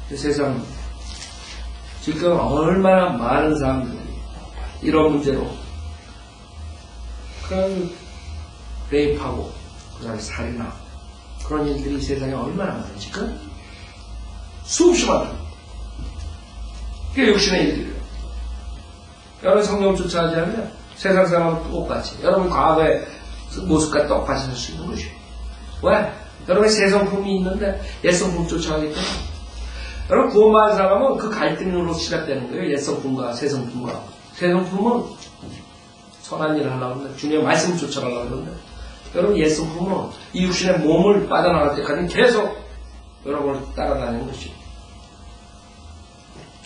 있다. 세상 지금 얼마나 많은 사람들이 이런 문제로 그런 레이프하고 그 다음에 살인하고 그런 일들이 이 세상에 얼마나 많아요. 지금 수없이 많아요. 그게 육신의 일들이에요. 여러분 성령을 쫓아하지 않으면 세상 사람은 똑같이 여러분 과거의 모습과 똑같이 살 수 있는 것이에요. 왜? 여러분의 새 성품이 있는데 옛 성품 쫓아가기 때문에. 여러분 구원받은 사람은 그 갈등으로 시작되는 거예요. 옛 성품과 새 성품과. 새 성품은 선한 일을 하려고 하는데 주님의 말씀을 쫓아가려고 하는데, 여러분 옛 성품은 이 육신의 몸을 빠져나갈 때까지 계속 여러분을 따라다니는 것이에요.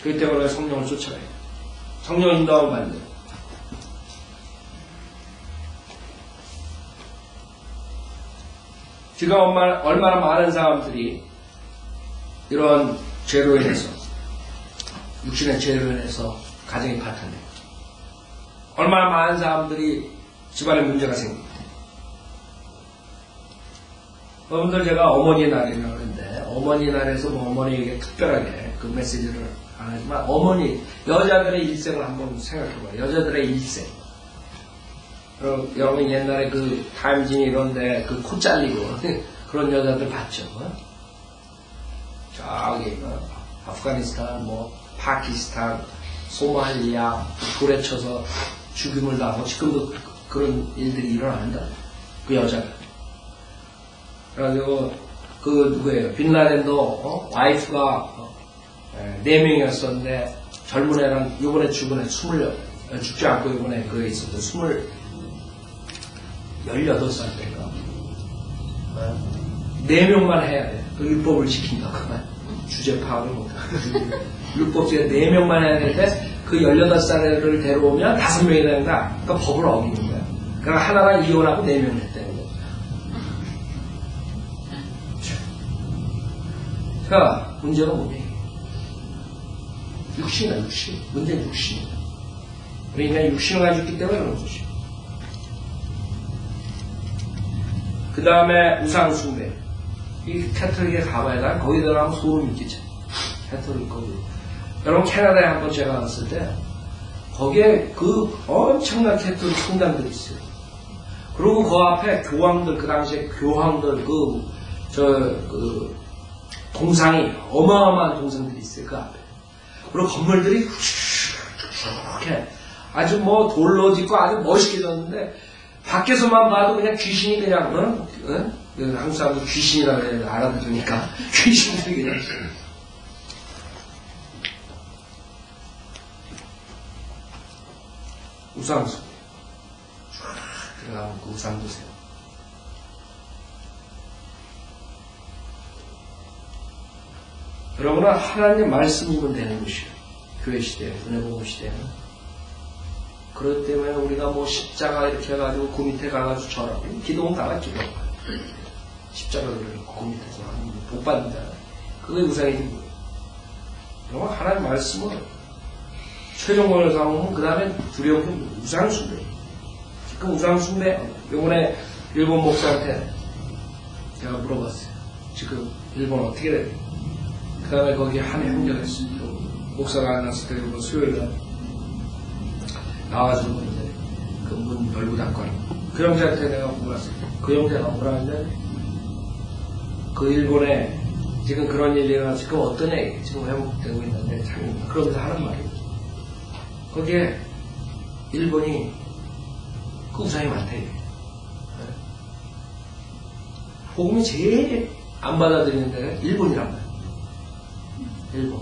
그렇기 때문에 성령을 쫓아가야 돼요. 성령 인도함을 받는 거예요. 지금 얼마나 많은 사람들이 이런 죄로 인해서, 육신의 죄로 인해서 가정이 파탄돼요. 얼마나 많은 사람들이 집안에 문제가 생깁니다. 여러분들 제가 어머니 날이라고 하는데 어머니 날에서 뭐 어머니에게 특별하게 그 메시지를 안 하지만 어머니 여자들의 일생을 한번 생각해봐요. 여자들의 일생. 여러분 옛날에 그 타임진 이런데 그 코 잘리고 그런 여자들 봤죠? 저기 아프가니스탄, 뭐 파키스탄, 소말리아 불에 쳐서 죽임을 당하고 지금도 그런 일들이 일어난다. 그 여자가. 그래가지고 그 누구예요? 빈라덴도 와이프가 4명이었었는데 젊은 애랑 이번에 죽은 애 죽지 않고 이번에 그에 있었던 18살 때가 4명만 해야 돼. 그 율법을 지킨다고. 주제 파악을 못하고 율법주의 4명만 해야 되는데 그 18살을 데려오면 5명이 되는 거야. 그러니까 법을 어기는 거야. 그러니까 하나랑 이혼하고 4명을 했다는 거야. 자, 문제가 뭐냐? 육신이야, 육신. 문제는 육신이야. 우리 인간이 육신을 가지고 있기 때문에 그런 것이야. 그 다음에 우상숭배. 이 캐톨릭에 가봐야 돼. 거기 들어가면 소름 끼쳐. 캐톨릭 거기. 여러분 캐나다에 한번 제가 갔을 때 거기에 그 엄청난 캐톨릭 성당들이 있어요. 그리고 그 앞에 교황들, 그 당시에 교황들 동상이 어마어마한 동상들이 있어요. 그 앞에. 그리고 건물들이 이렇게 아주 뭐 돌로 짓고 아주 멋있게 졌는데 밖에서만 봐도 그냥 귀신이 그냥 한국 사람들 귀신이라고 알아들으니까 귀신들이 그냥 우상숭배. 쫙 그 우상도 세워. 여러분은 하나님 말씀이면 되는 것이에요. 교회 시대에, 은혜복음 시대에는. 그렇기 때문에 우리가 뭐 십자가 이렇게 해가지고 그 밑에 가가지고 절하고 기도는 다가 기도하고 십자가를 그 밑에서 복 받는다. 그게 우상이지 뭐예요. 여러분 하나님 말씀을 최종권을 사오면 그 다음에 두려운 게 우상숭배. 지금 우상숭배 요번에 일본 목사한테 제가 물어봤어요. 지금 일본 어떻게 돼요? 그 다음에 거기 한 형제가 있어요. 목사가 안 났을 때 뭐 수요일날 나와가지고 이제 그 문 열고 닫고 하는 그 형제한테 내가 물었어요. 그 형제가 뭐라 하는데 그 일본에 지금 그런 일이 일어나서 지금 어떠냐 지금 회복되고 있는데 참 그러면서 하는 말이에요. 거기에 일본이 그 우상이 많대요. 복음이 제일 안 받아들이는 데가 일본이란 말이에요. 일본.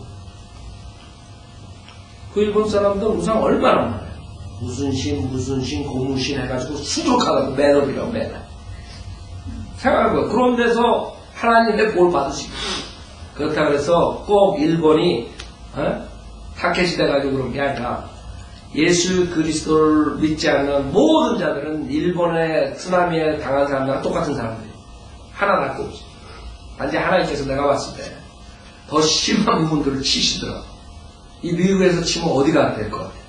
그 일본 사람들 우상 얼마나 많아요. 무슨 신, 고무신 해가지고 수족하고 매너비라고 매너. 생각해봐요. 그런 데서 하나님의 볼 받으시고. 그렇다고 해서 꼭 일본이, 타켓이 돼가지고 그런 게 아니라 예수 그리스도를 믿지 않는 모든 자들은 일본의 쓰나미에 당한 사람들과 똑같은 사람들이에요. 하나 날 거 없어요. 단지 하나님께서 내가 봤을 때 더 심한 분들을 치시더라고. 이 미국에서 치면 어디가 될 것 같아요?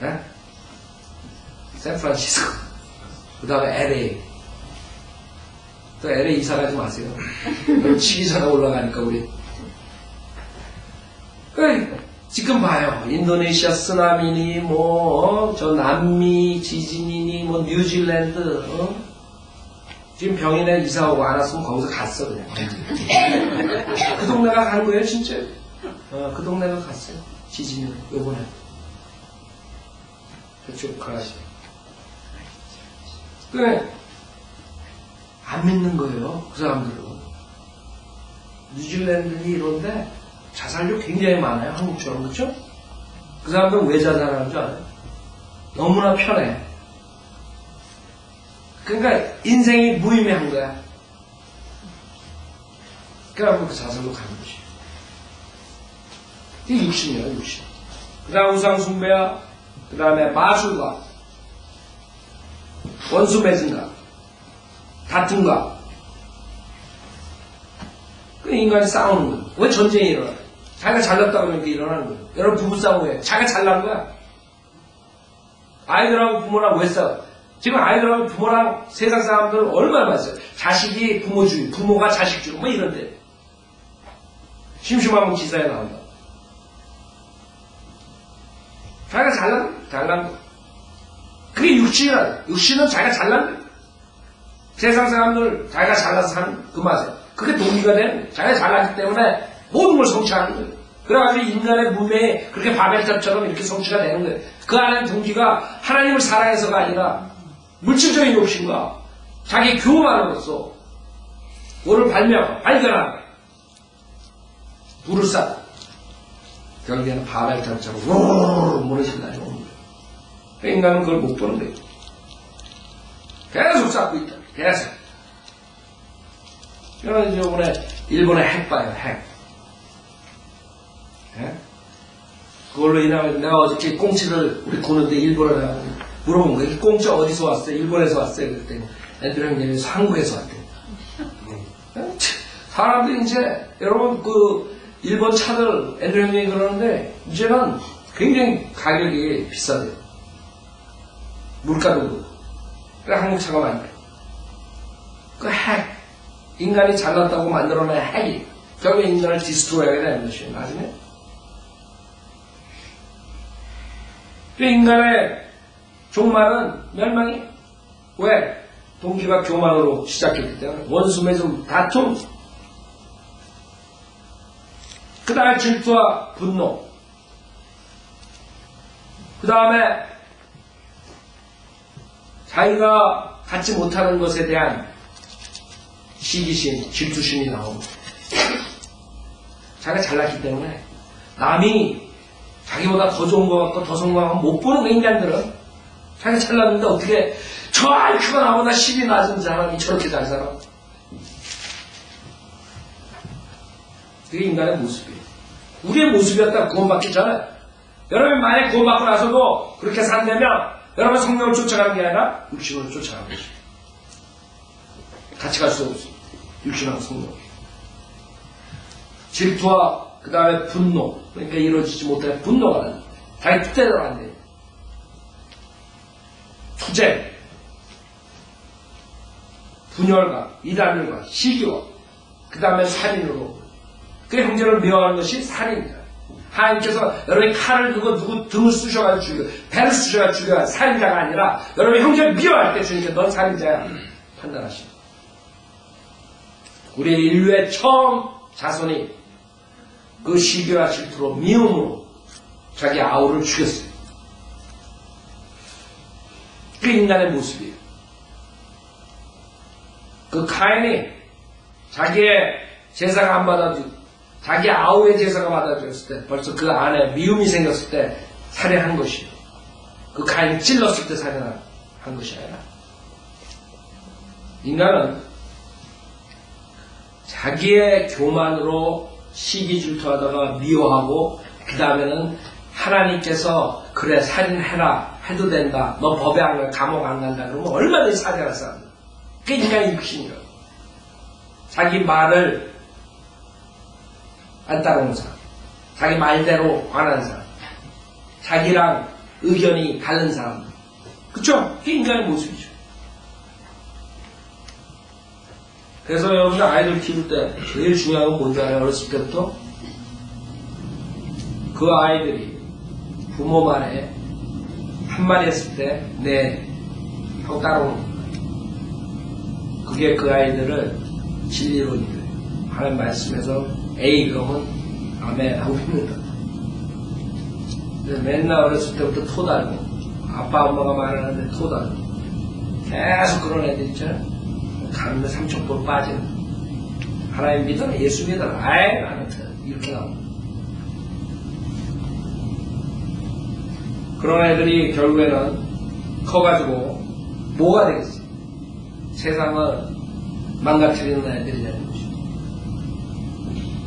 네? 샌프란시스코. 그 다음에 LA. 또 LA 이사 가지 마세요. 치기 전에 올라가니까 우리. 지금 봐요. 인도네시아 쓰나미니, 저 남미 지진이니, 뉴질랜드, 지금 병인에 이사 오고 안 왔으면 거기서 갔어, 그냥. 그 동네가 가는 거예요, 진짜. 그 동네가 갔어요. 지진이, 요번에. 그쪽 가시죠. 그래. 안 믿는 거예요, 그 사람들은. 뉴질랜드니 이런데 자살률 굉장히 많아요, 한국처럼. 그렇죠? 그 사람들은 왜 자살하는 줄 알아요? 너무나 편해. 그러니까 인생이 무의미한 거야. 그래서 그 자살로 가는 거지. 이게 육신이야, 육신. 그 다음 우상숭배야. 그 다음에 마술과 원수 맺은가 다툼가. 그 인간이 싸우는 거야. 왜 전쟁이 일어나? 자기가 잘났다고 그러니까 일어나는 거야. 여러분 부부싸움 왜? 자기가 잘난 거야. 아이들하고 부모랑 왜 싸워? 지금 아이들하고 부모랑 세상 사람들 얼마나 많았어요. 자식이 부모주의, 부모가 자식주의, 뭐 이런데. 심심하면 기사에 나온다. 자기가 잘난 거. 그게 육신이라. 육신은 자기가 잘난 거야. 세상 사람들 자기가 잘나서 사는 그 맛에. 그게 동기가 되는 거야. 자기가 잘났기 때문에 모든 걸 성취하는 거예요. 그래가지고 인간의 문명이 그렇게 바벨탑처럼 이렇게 성취가 되는 거예요. 그 안에 동기가 하나님을 사랑해서가 아니라 물질적인 욕심과 자기 교만으로서 뭐를 발견하고 불을 쌓고 결국에는 바벨탑처럼 우르르 무너진다. 인간은 그걸 못 보는 거예요. 계속 쌓고 있다. 계속. 여러분 이번에 일본의 핵 봐요. 핵. 예? 그걸로 인하여 내가 어저께 꽁치를 우리 구는데 일본에 물어본 거예요. 꽁치 어디서 왔어요? 일본에서 왔어요. 그랬더니 애들 형님이 한국에서 왔대요. 사람들이 이제 여러분 그 일본 차들 애들 형님이 그러는데 이제는 굉장히 가격이 비싸대요. 물가도 그렇고. 그래 한국 차가 많이 돼요. 그 핵, 인간이 잘났다고 만들어낸 핵이 결국에 인간을 디스트로이하게 되는 것이에요. 나중에. 인간의 종말은 멸망이 왜? 동기가 교만으로 시작했기 때문에 원수 맺음 다툼 그 다음에 질투와 분노 그 다음에 자기가 갖지 못하는 것에 대한 시기심, 질투심이 나옵니다. 자기가 잘났기 때문에 남이 자기보다 더 좋은 것 같고 더 성공하면 못 보는 인간들은 자기가 잘났는데 어떻게 저 IQ가 나보다 10이 낮은 사람이 저렇게 잘 살아? 그게 인간의 모습이에요. 우리의 모습이었다 구원받기 전에 여러분 만약 구원받고 나서도 그렇게 산다면 여러분 성령을 쫓아가는 게 아니라 육신으로 쫓아가는 것입니다. 같이 갈 수 없어요. 육신하고 성령. 질투와 그 다음에 분노, 그러니까 이루어지지 못할 분노가 나요. 자기 뜻대로 안 돼요. 투쟁, 분열과 이단들과 시기와 그 다음에 살인으로 그 형제를 미워하는 것이 살인이다. 하나님께서 여러분이 칼을 두고 누구 등을 쑤셔가지고 죽여, 배를 쑤셔가지고 죽여야 살인자가 아니라 여러분이 형제를 미워할 때 주님께 넌 살인자야 판단하십니다. 우리 인류의 처음 자손이 그 시기와 질투로 미움으로 자기 아우를 죽였어요. 그 인간의 모습이에요. 그 카인이 자기의 제사가 안 받아주고 자기 아우의 제사가 받아들였을 때 벌써 그 안에 미움이 생겼을 때 살해한 것이에요. 그 카인이 찔렀을 때 살해한 것이 아니라 인간은 자기의 교만으로 시기 질투하다가 미워하고 그 다음에는 하나님께서 그래 살인해라 해도 된다 너 법에 안 가 감옥 안 간다 그러면 얼마든지 살해할 사람 그게 인간의 육신이라고 자기 말을 안 따르는 사람 자기 말대로 관하는 사람 자기랑 의견이 다른 사람 그쵸? 그게 인간의 모습이죠. 그래서 여러분들 아이들 키울 때 제일 중요한 건 뭔지 알아요? 어렸을 때부터 그 아이들이 부모 말에 한마디 했을 때 네 하고 따라오는 거예요. 그게 그 아이들을 진리로 이겨요. 하나님 말씀에서 A 그러면 아멘 하고 있는 거예요. 맨날 어렸을 때부터 토달고 아빠 엄마가 말하는데 토달고 계속 그런 애들 있잖아요. 가는데 삼척도로 빠지는 하나님 믿어라 예수 믿어라 아이 나는 이렇게 나옵니다. 그런 애들이 결국에는 커가지고 뭐가 되겠어요? 세상을 망가뜨리는 애들이 되는 거죠.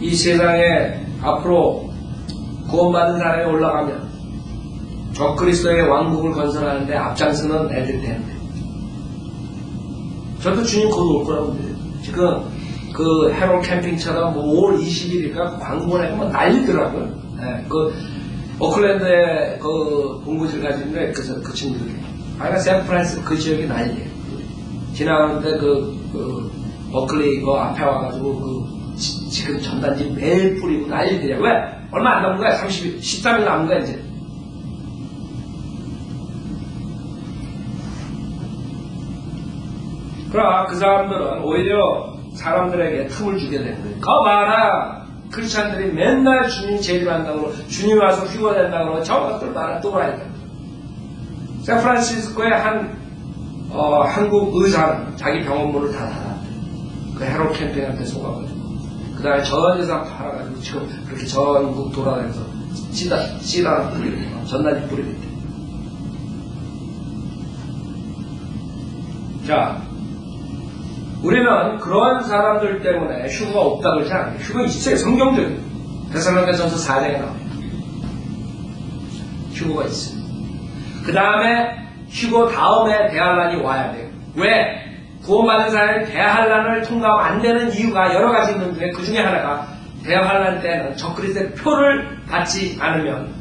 이 세상에 앞으로 구원받은 사람이 올라가면 적그리스도의 왕국을 건설하는데 앞장서는 애들이 되는데 저도 주님 곧 올 거라고 믿어요. 지금 그 해롤 캠핑처럼 뭐 5월 20일이니까 광고 내면 난리더라고요. 네, 그 오클랜드에 그 본부지를 가지고 있는데 그 친구들이 아까 샌프란시스코 그 지역이 난리예요. 지나가는데 그 버클리 그 앞에 와가지고 지금 전단지 매일 뿌리고 난리들이야. 왜? 얼마 안 남은 거야? 13일 남은 거야 이제. 그러나 그 사람들은 오히려 사람들에게 틈을 주게 되는 거예요. 거 봐라. 크리스찬들이 맨날 주님 제일한다고 주님 와서 휴거된다고 저것들 봐라 또라이다. 샌프란시스코의 한국 의사는 자기 병원 문을 다 닫았대. 그 헤로 캠핑한테 속아가지고 그 다음에 전 세상 팔아가지고 지금 그렇게 전국 돌아다니면서 씨다 뿌리고 전단지 뿌리고 있대. 자, 우리는 그런 사람들 때문에 휴거가 없다고 그러지 않아요. 휴거 있어요. 성경적이에요. 데살로니가전서 4장에 나와요. 휴거가 있어요. 그 다음에 휴거 다음에 대환란이 와야 돼요. 왜? 구원받은 사람이 대환란을 통과하면 안 되는 이유가 여러 가지 있는 중에 그 중에 하나가 대환란 때는 적그리스도의 표를 받지 않으면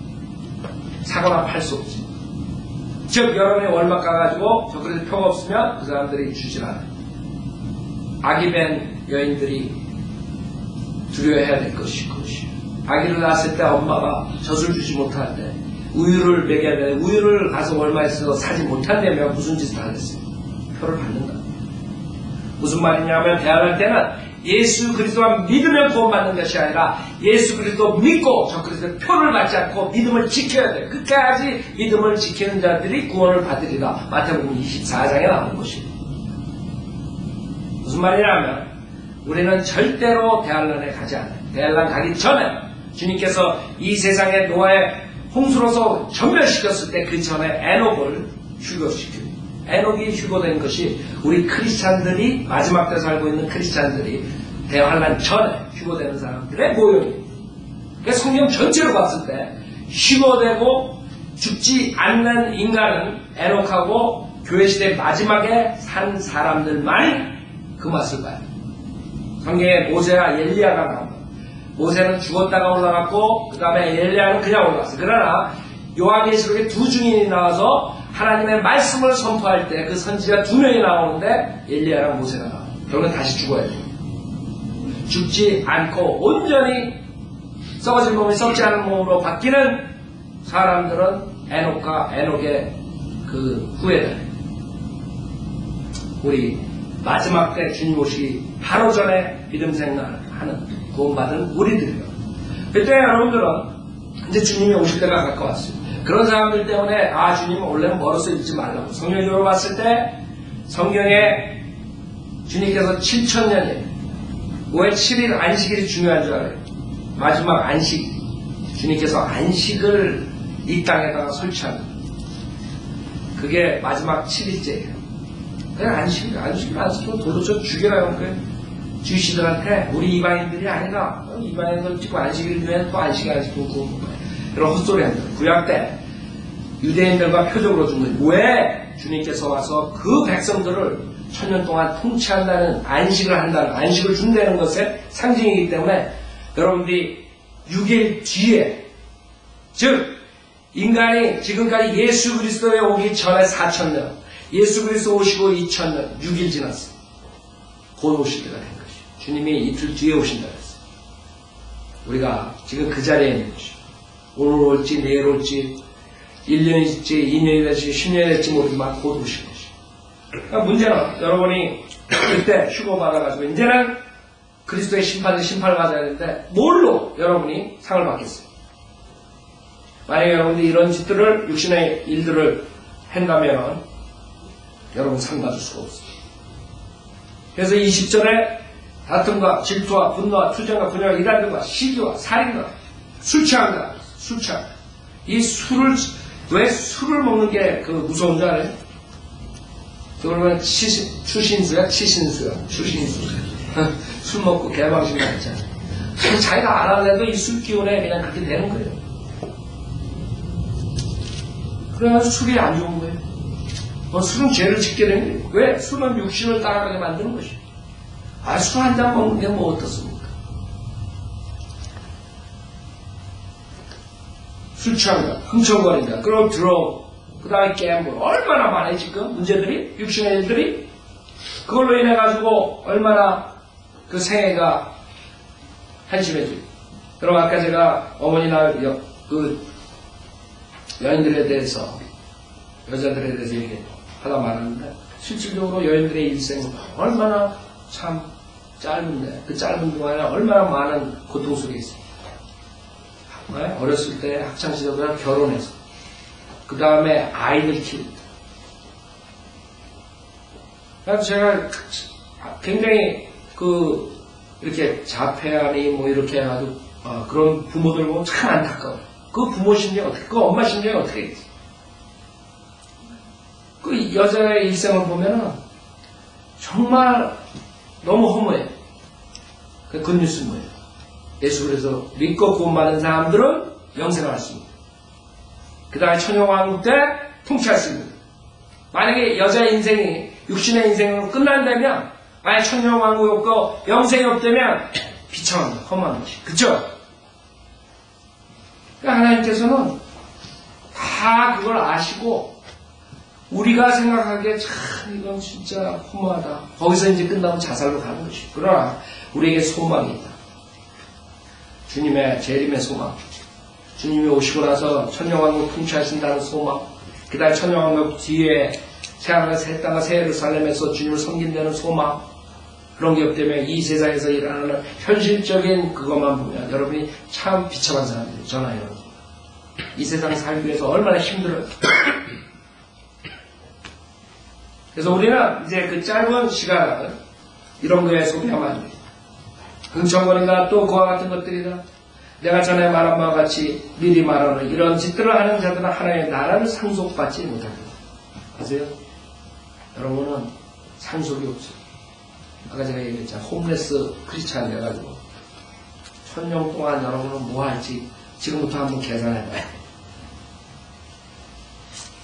사거나 팔 수 없지. 즉 여러분이 월막 가가지고 적그리스도 표가 없으면 그 사람들이 주질 않아요. 아기 벤 여인들이 두려워해야 될 것이 그것이에요. 아기를 낳았을 때 엄마가 젖을 주지 못할 때 우유를 먹여야 돼. 우유를 가서 월마에서 사지 못한다면 무슨 짓을 하겠어요? 표를 받는다. 무슨 말이냐면 대환할 때는 예수 그리스도만 믿으면 구원받는 것이 아니라 예수 그리스도 믿고 적그리스도의 표를 받지 않고 믿음을 지켜야 돼. 끝까지 믿음을 지키는 자들이 구원을 받으리라. 마태복음 24장에 나오는 것입니다. 무슨 말이냐면 우리는 절대로 대환란에 가지 않아요. 대환란 가기 전에 주님께서 이 세상에 노아의 홍수로서 전멸시켰을 때 그 전에 에녹을 휴거시켜요. 에녹이 휴거된 것이 우리 크리스찬들이 마지막 때 살고 있는 크리스찬들이 대환란 전에 휴거되는 사람들의 모형이에요. 그래서 성경 전체로 봤을 때 휴거되고 죽지 않는 인간은 에녹하고 교회시대 마지막에 산 사람들만이 그 맛을 봐요. 성경에 모세와 엘리야가 나옵니다. 모세는 죽었다가 올라갔고 그 다음에 엘리야는 그냥 올라갔어요. 그러나 요한계시록에 두 증인이 나와서 하나님의 말씀을 선포할 때 그 선지자 두 명이 나오는데 엘리야랑 모세가 나와요. 결국은 다시 죽어야 돼요. 죽지 않고 온전히 썩어진 몸이 썩지 않은 몸으로 바뀌는 사람들은 에녹과 에녹의 그 후예들. 우리 마지막 때 주님 오시기 바로 전에 믿음 생활하는 구원받은 우리들이요. 그때 여러분들은 이제 주님이 오실 때가 가까웠어요. 그런 사람들 때문에 주님은 원래는 멀어서 읽지 말라고. 성경적으로 봤을 때 성경에 주님께서 7,000년이에요. 5월 7일 안식일이 중요한 줄 알아요. 마지막 안식. 주님께서 안식을 이 땅에다가 설치합니다. 그게 마지막 7일째예요. 그냥 안식을 안 지키면 도대체 죽여라는 거예요. 주시들한테 우리 이방인들이 아니라 이방인들 지금 안식일 주면 또 안식일 안 지키고 구원 거예요. 이런 헛소리 한다. 구약 때 유대인들과 표적으로 준 거예요. 왜 주님께서 와서 그 백성들을 1000년 동안 통치한다는 안식을 한다는 안식을 준다는 것의 상징이기 때문에 여러분들이 6일 뒤에 즉 인간이 지금까지 예수 그리스도에 오기 전에 4000년 예수 그리스도 오시고 2000년 6일 지났어요. 곧 오실 때가 된 것이죠. 주님이 이틀 뒤에 오신다 그랬어요. 우리가 지금 그 자리에 있는 것이죠. 오늘 올지 내일 올지 1년일지 2년이 될지 10년이 될지 모르지만 곧 오실 것이죠. 그러니까 문제는 여러분이 그때 휴거 받아가지고 이제는 그리스도의 심판을 받아야 되는데 뭘로 여러분이 상을 받겠어요? 만약에 여러분들이 이런 짓들을 육신의 일들을 한다면 여러분 상 받을 수가 없어요. 그래서 20절에 다툼과 질투와 분노와 투정과 분열과 이단들과 시기와 살인과 술 취한다. 술 취한다. 이 술을 왜 술을 먹는 게 그 무서운 줄 알아요? 그러면 추신수야? 치신수야? 추신수. 술 먹고 개방신 나있잖아. 자기가 알아내도 이 술 기운에 그냥 그렇게 되는 거예요. 그래서 술이 안 좋은 거예요. 술은 죄를 짓게 되는 거예요. 왜? 술은 육신을 따라가게 만드는 것이에요. 술 한 잔 먹는 게 뭐 어떻습니까? 술 취한다, 흥청거린다, 그리고 드럼, 그 다음에 게임, 얼마나 많아요, 지금? 문제들이? 육신의 일들이? 그걸로 인해가지고 얼마나 그 생애가 한심해져요. 그럼 아까 제가 어머니나 그 여인들에 대해서, 여자들에 대해서 이렇게 하다 말았는데, 실질적으로 여인들의 일생은 얼마나 참 짧은데, 그 짧은 동안에 얼마나 많은 고통 속에 있어요. 어렸을 때 학창시절부터 결혼해서, 그 다음에 아이들 키우고. 그래서 제가 굉장히 이렇게 자폐아니 이렇게 아주 그런 부모들 보면 참 안타까워요. 그 부모 심정이 어떻게, 그 엄마 심정이 어떻게 있지? 그 여자의 일생을 보면은 정말 너무 허무해요. 그 굿뉴스 뭐예요? 예수 그래서 믿고 구원받은 사람들은 영생을 할 수 있습니다. 그 다음에 천영왕국 때 통치할 수 있습니다. 만약에 여자의 인생이 육신의 인생으로 끝난다면, 만약 천영왕국이 없고 영생이 없다면 비참합니다. 험한 것이. 그쵸? 그러니까 하나님께서는 다 그걸 아시고 우리가 생각하기에 참 이건 진짜 허무하다. 거기서 이제 끝나면 자살로 가는 것이. 그러나 우리에게 소망이 있다. 주님의 재림의 소망. 주님이 오시고 나서 천년왕국 통치하신다는 소망. 그 다음에 천년왕국 뒤에 새하늘과 새 땅과 새 예루살렘에서 주님을 섬긴다는 소망. 그런 게 없다면 이 세상에서 일어나는 현실적인 그것만 보면 여러분이 참 비참한 사람들이에요. 저나 여러분. 이 세상에 살기 위해서 얼마나 힘들어요. 그래서 우리는 이제 그 짧은 시간을 이런 거에 소비하면 안 돼요. 흥청거리나 또 그와 같은 것들이나 내가 전에 말한 바와 같이 미리 말하는 이런 짓들을 하는 자들은 하나님의 나라를 상속받지 못합니다. 아세요? 여러분은 상속이 없어요. 아까 제가 얘기했잖아요. 홈레스 크리스찬 돼가지고 천년 동안 여러분은 뭐 할지 지금부터 한번 계산해봐요.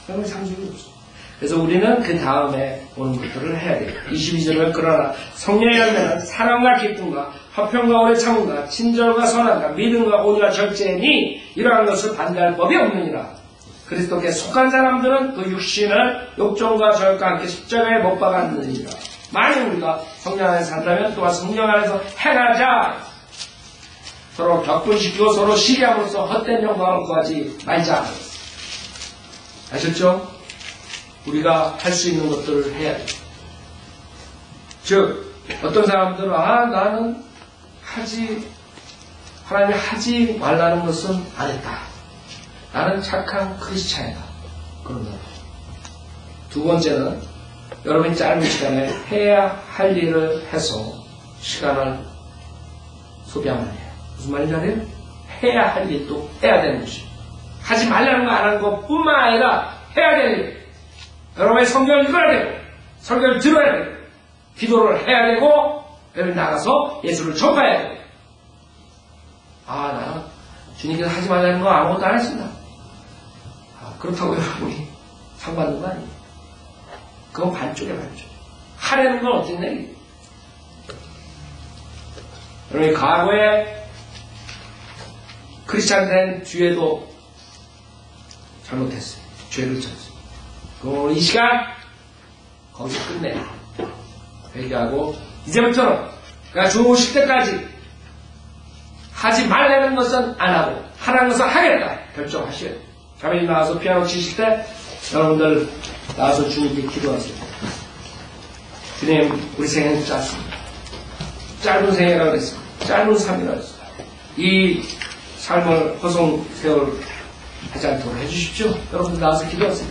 여러분 상속이 없어요. 그래서 우리는 그 다음에 오는 것들을 해야 돼요. 22절을 그러나 성령의 열매는 사랑과 기쁨과 화평과 오래 참음과 친절과 선함과 믿음과 온유와 절제니 이러한 것을 반대할 법이 없느니라. 그리스도께 속한 사람들은 그 육신을 욕정과 저혈과 함께 십자가에 못 박았느니라. 만약 우리가 성령 안에서 산다면 또한 성령 안에서 행하자. 서로 격분시키고 서로 시기함으로써 헛된 영광을 구하지 말자. 아셨죠? 우리가 할 수 있는 것들을 해야 돼요. 즉 어떤 사람들은 나는 하나님이 하지 말라는 것은 안 했다. 나는 착한 크리스찬이다. 그런 거예요. 두 번째는 여러분이 짧은 시간에 해야 할 일을 해서 시간을 소비하면 해요. 무슨 말인지 알아요? 해야 할 일도 해야 되는 것이에요. 하지 말라는 거 안 하는 것뿐만 아니라 해야 될 일. 여러분의 성경을 읽어야 되고 성경을 들어야 되고 기도를 해야 되고 여러분 나가서 예수를 전파해야 되고 나는 주님께서 하지 말라는 거 아무것도 안 했습니다. 그렇다고 여러분이 상 받는 거 아니에요. 그건 반쪽에 반쪽. 하라는 건 어떻게 내요? 여러분이 과거에 크리스찬 된 뒤에도 잘못했어요. 죄를 졌어요. 그럼 이 시간 거기서 끝내요. 회개하고 이제부터는 그가 주무실 때까지 하지 말라는 것은 안 하고 하라는 것은 하겠다 결정하셔야 돼요. 자매님 나와서 피아노 치실 때 여러분들 나와서 주님께 기도하세요. 주님 우리 생애는 짧습니다. 짧은 생애라고 그랬습니다. 짧은 삶이라고 했습니다. 이 삶을 허송세월 하지 않도록 해주십시오. 여러분들 나와서 기도하세요.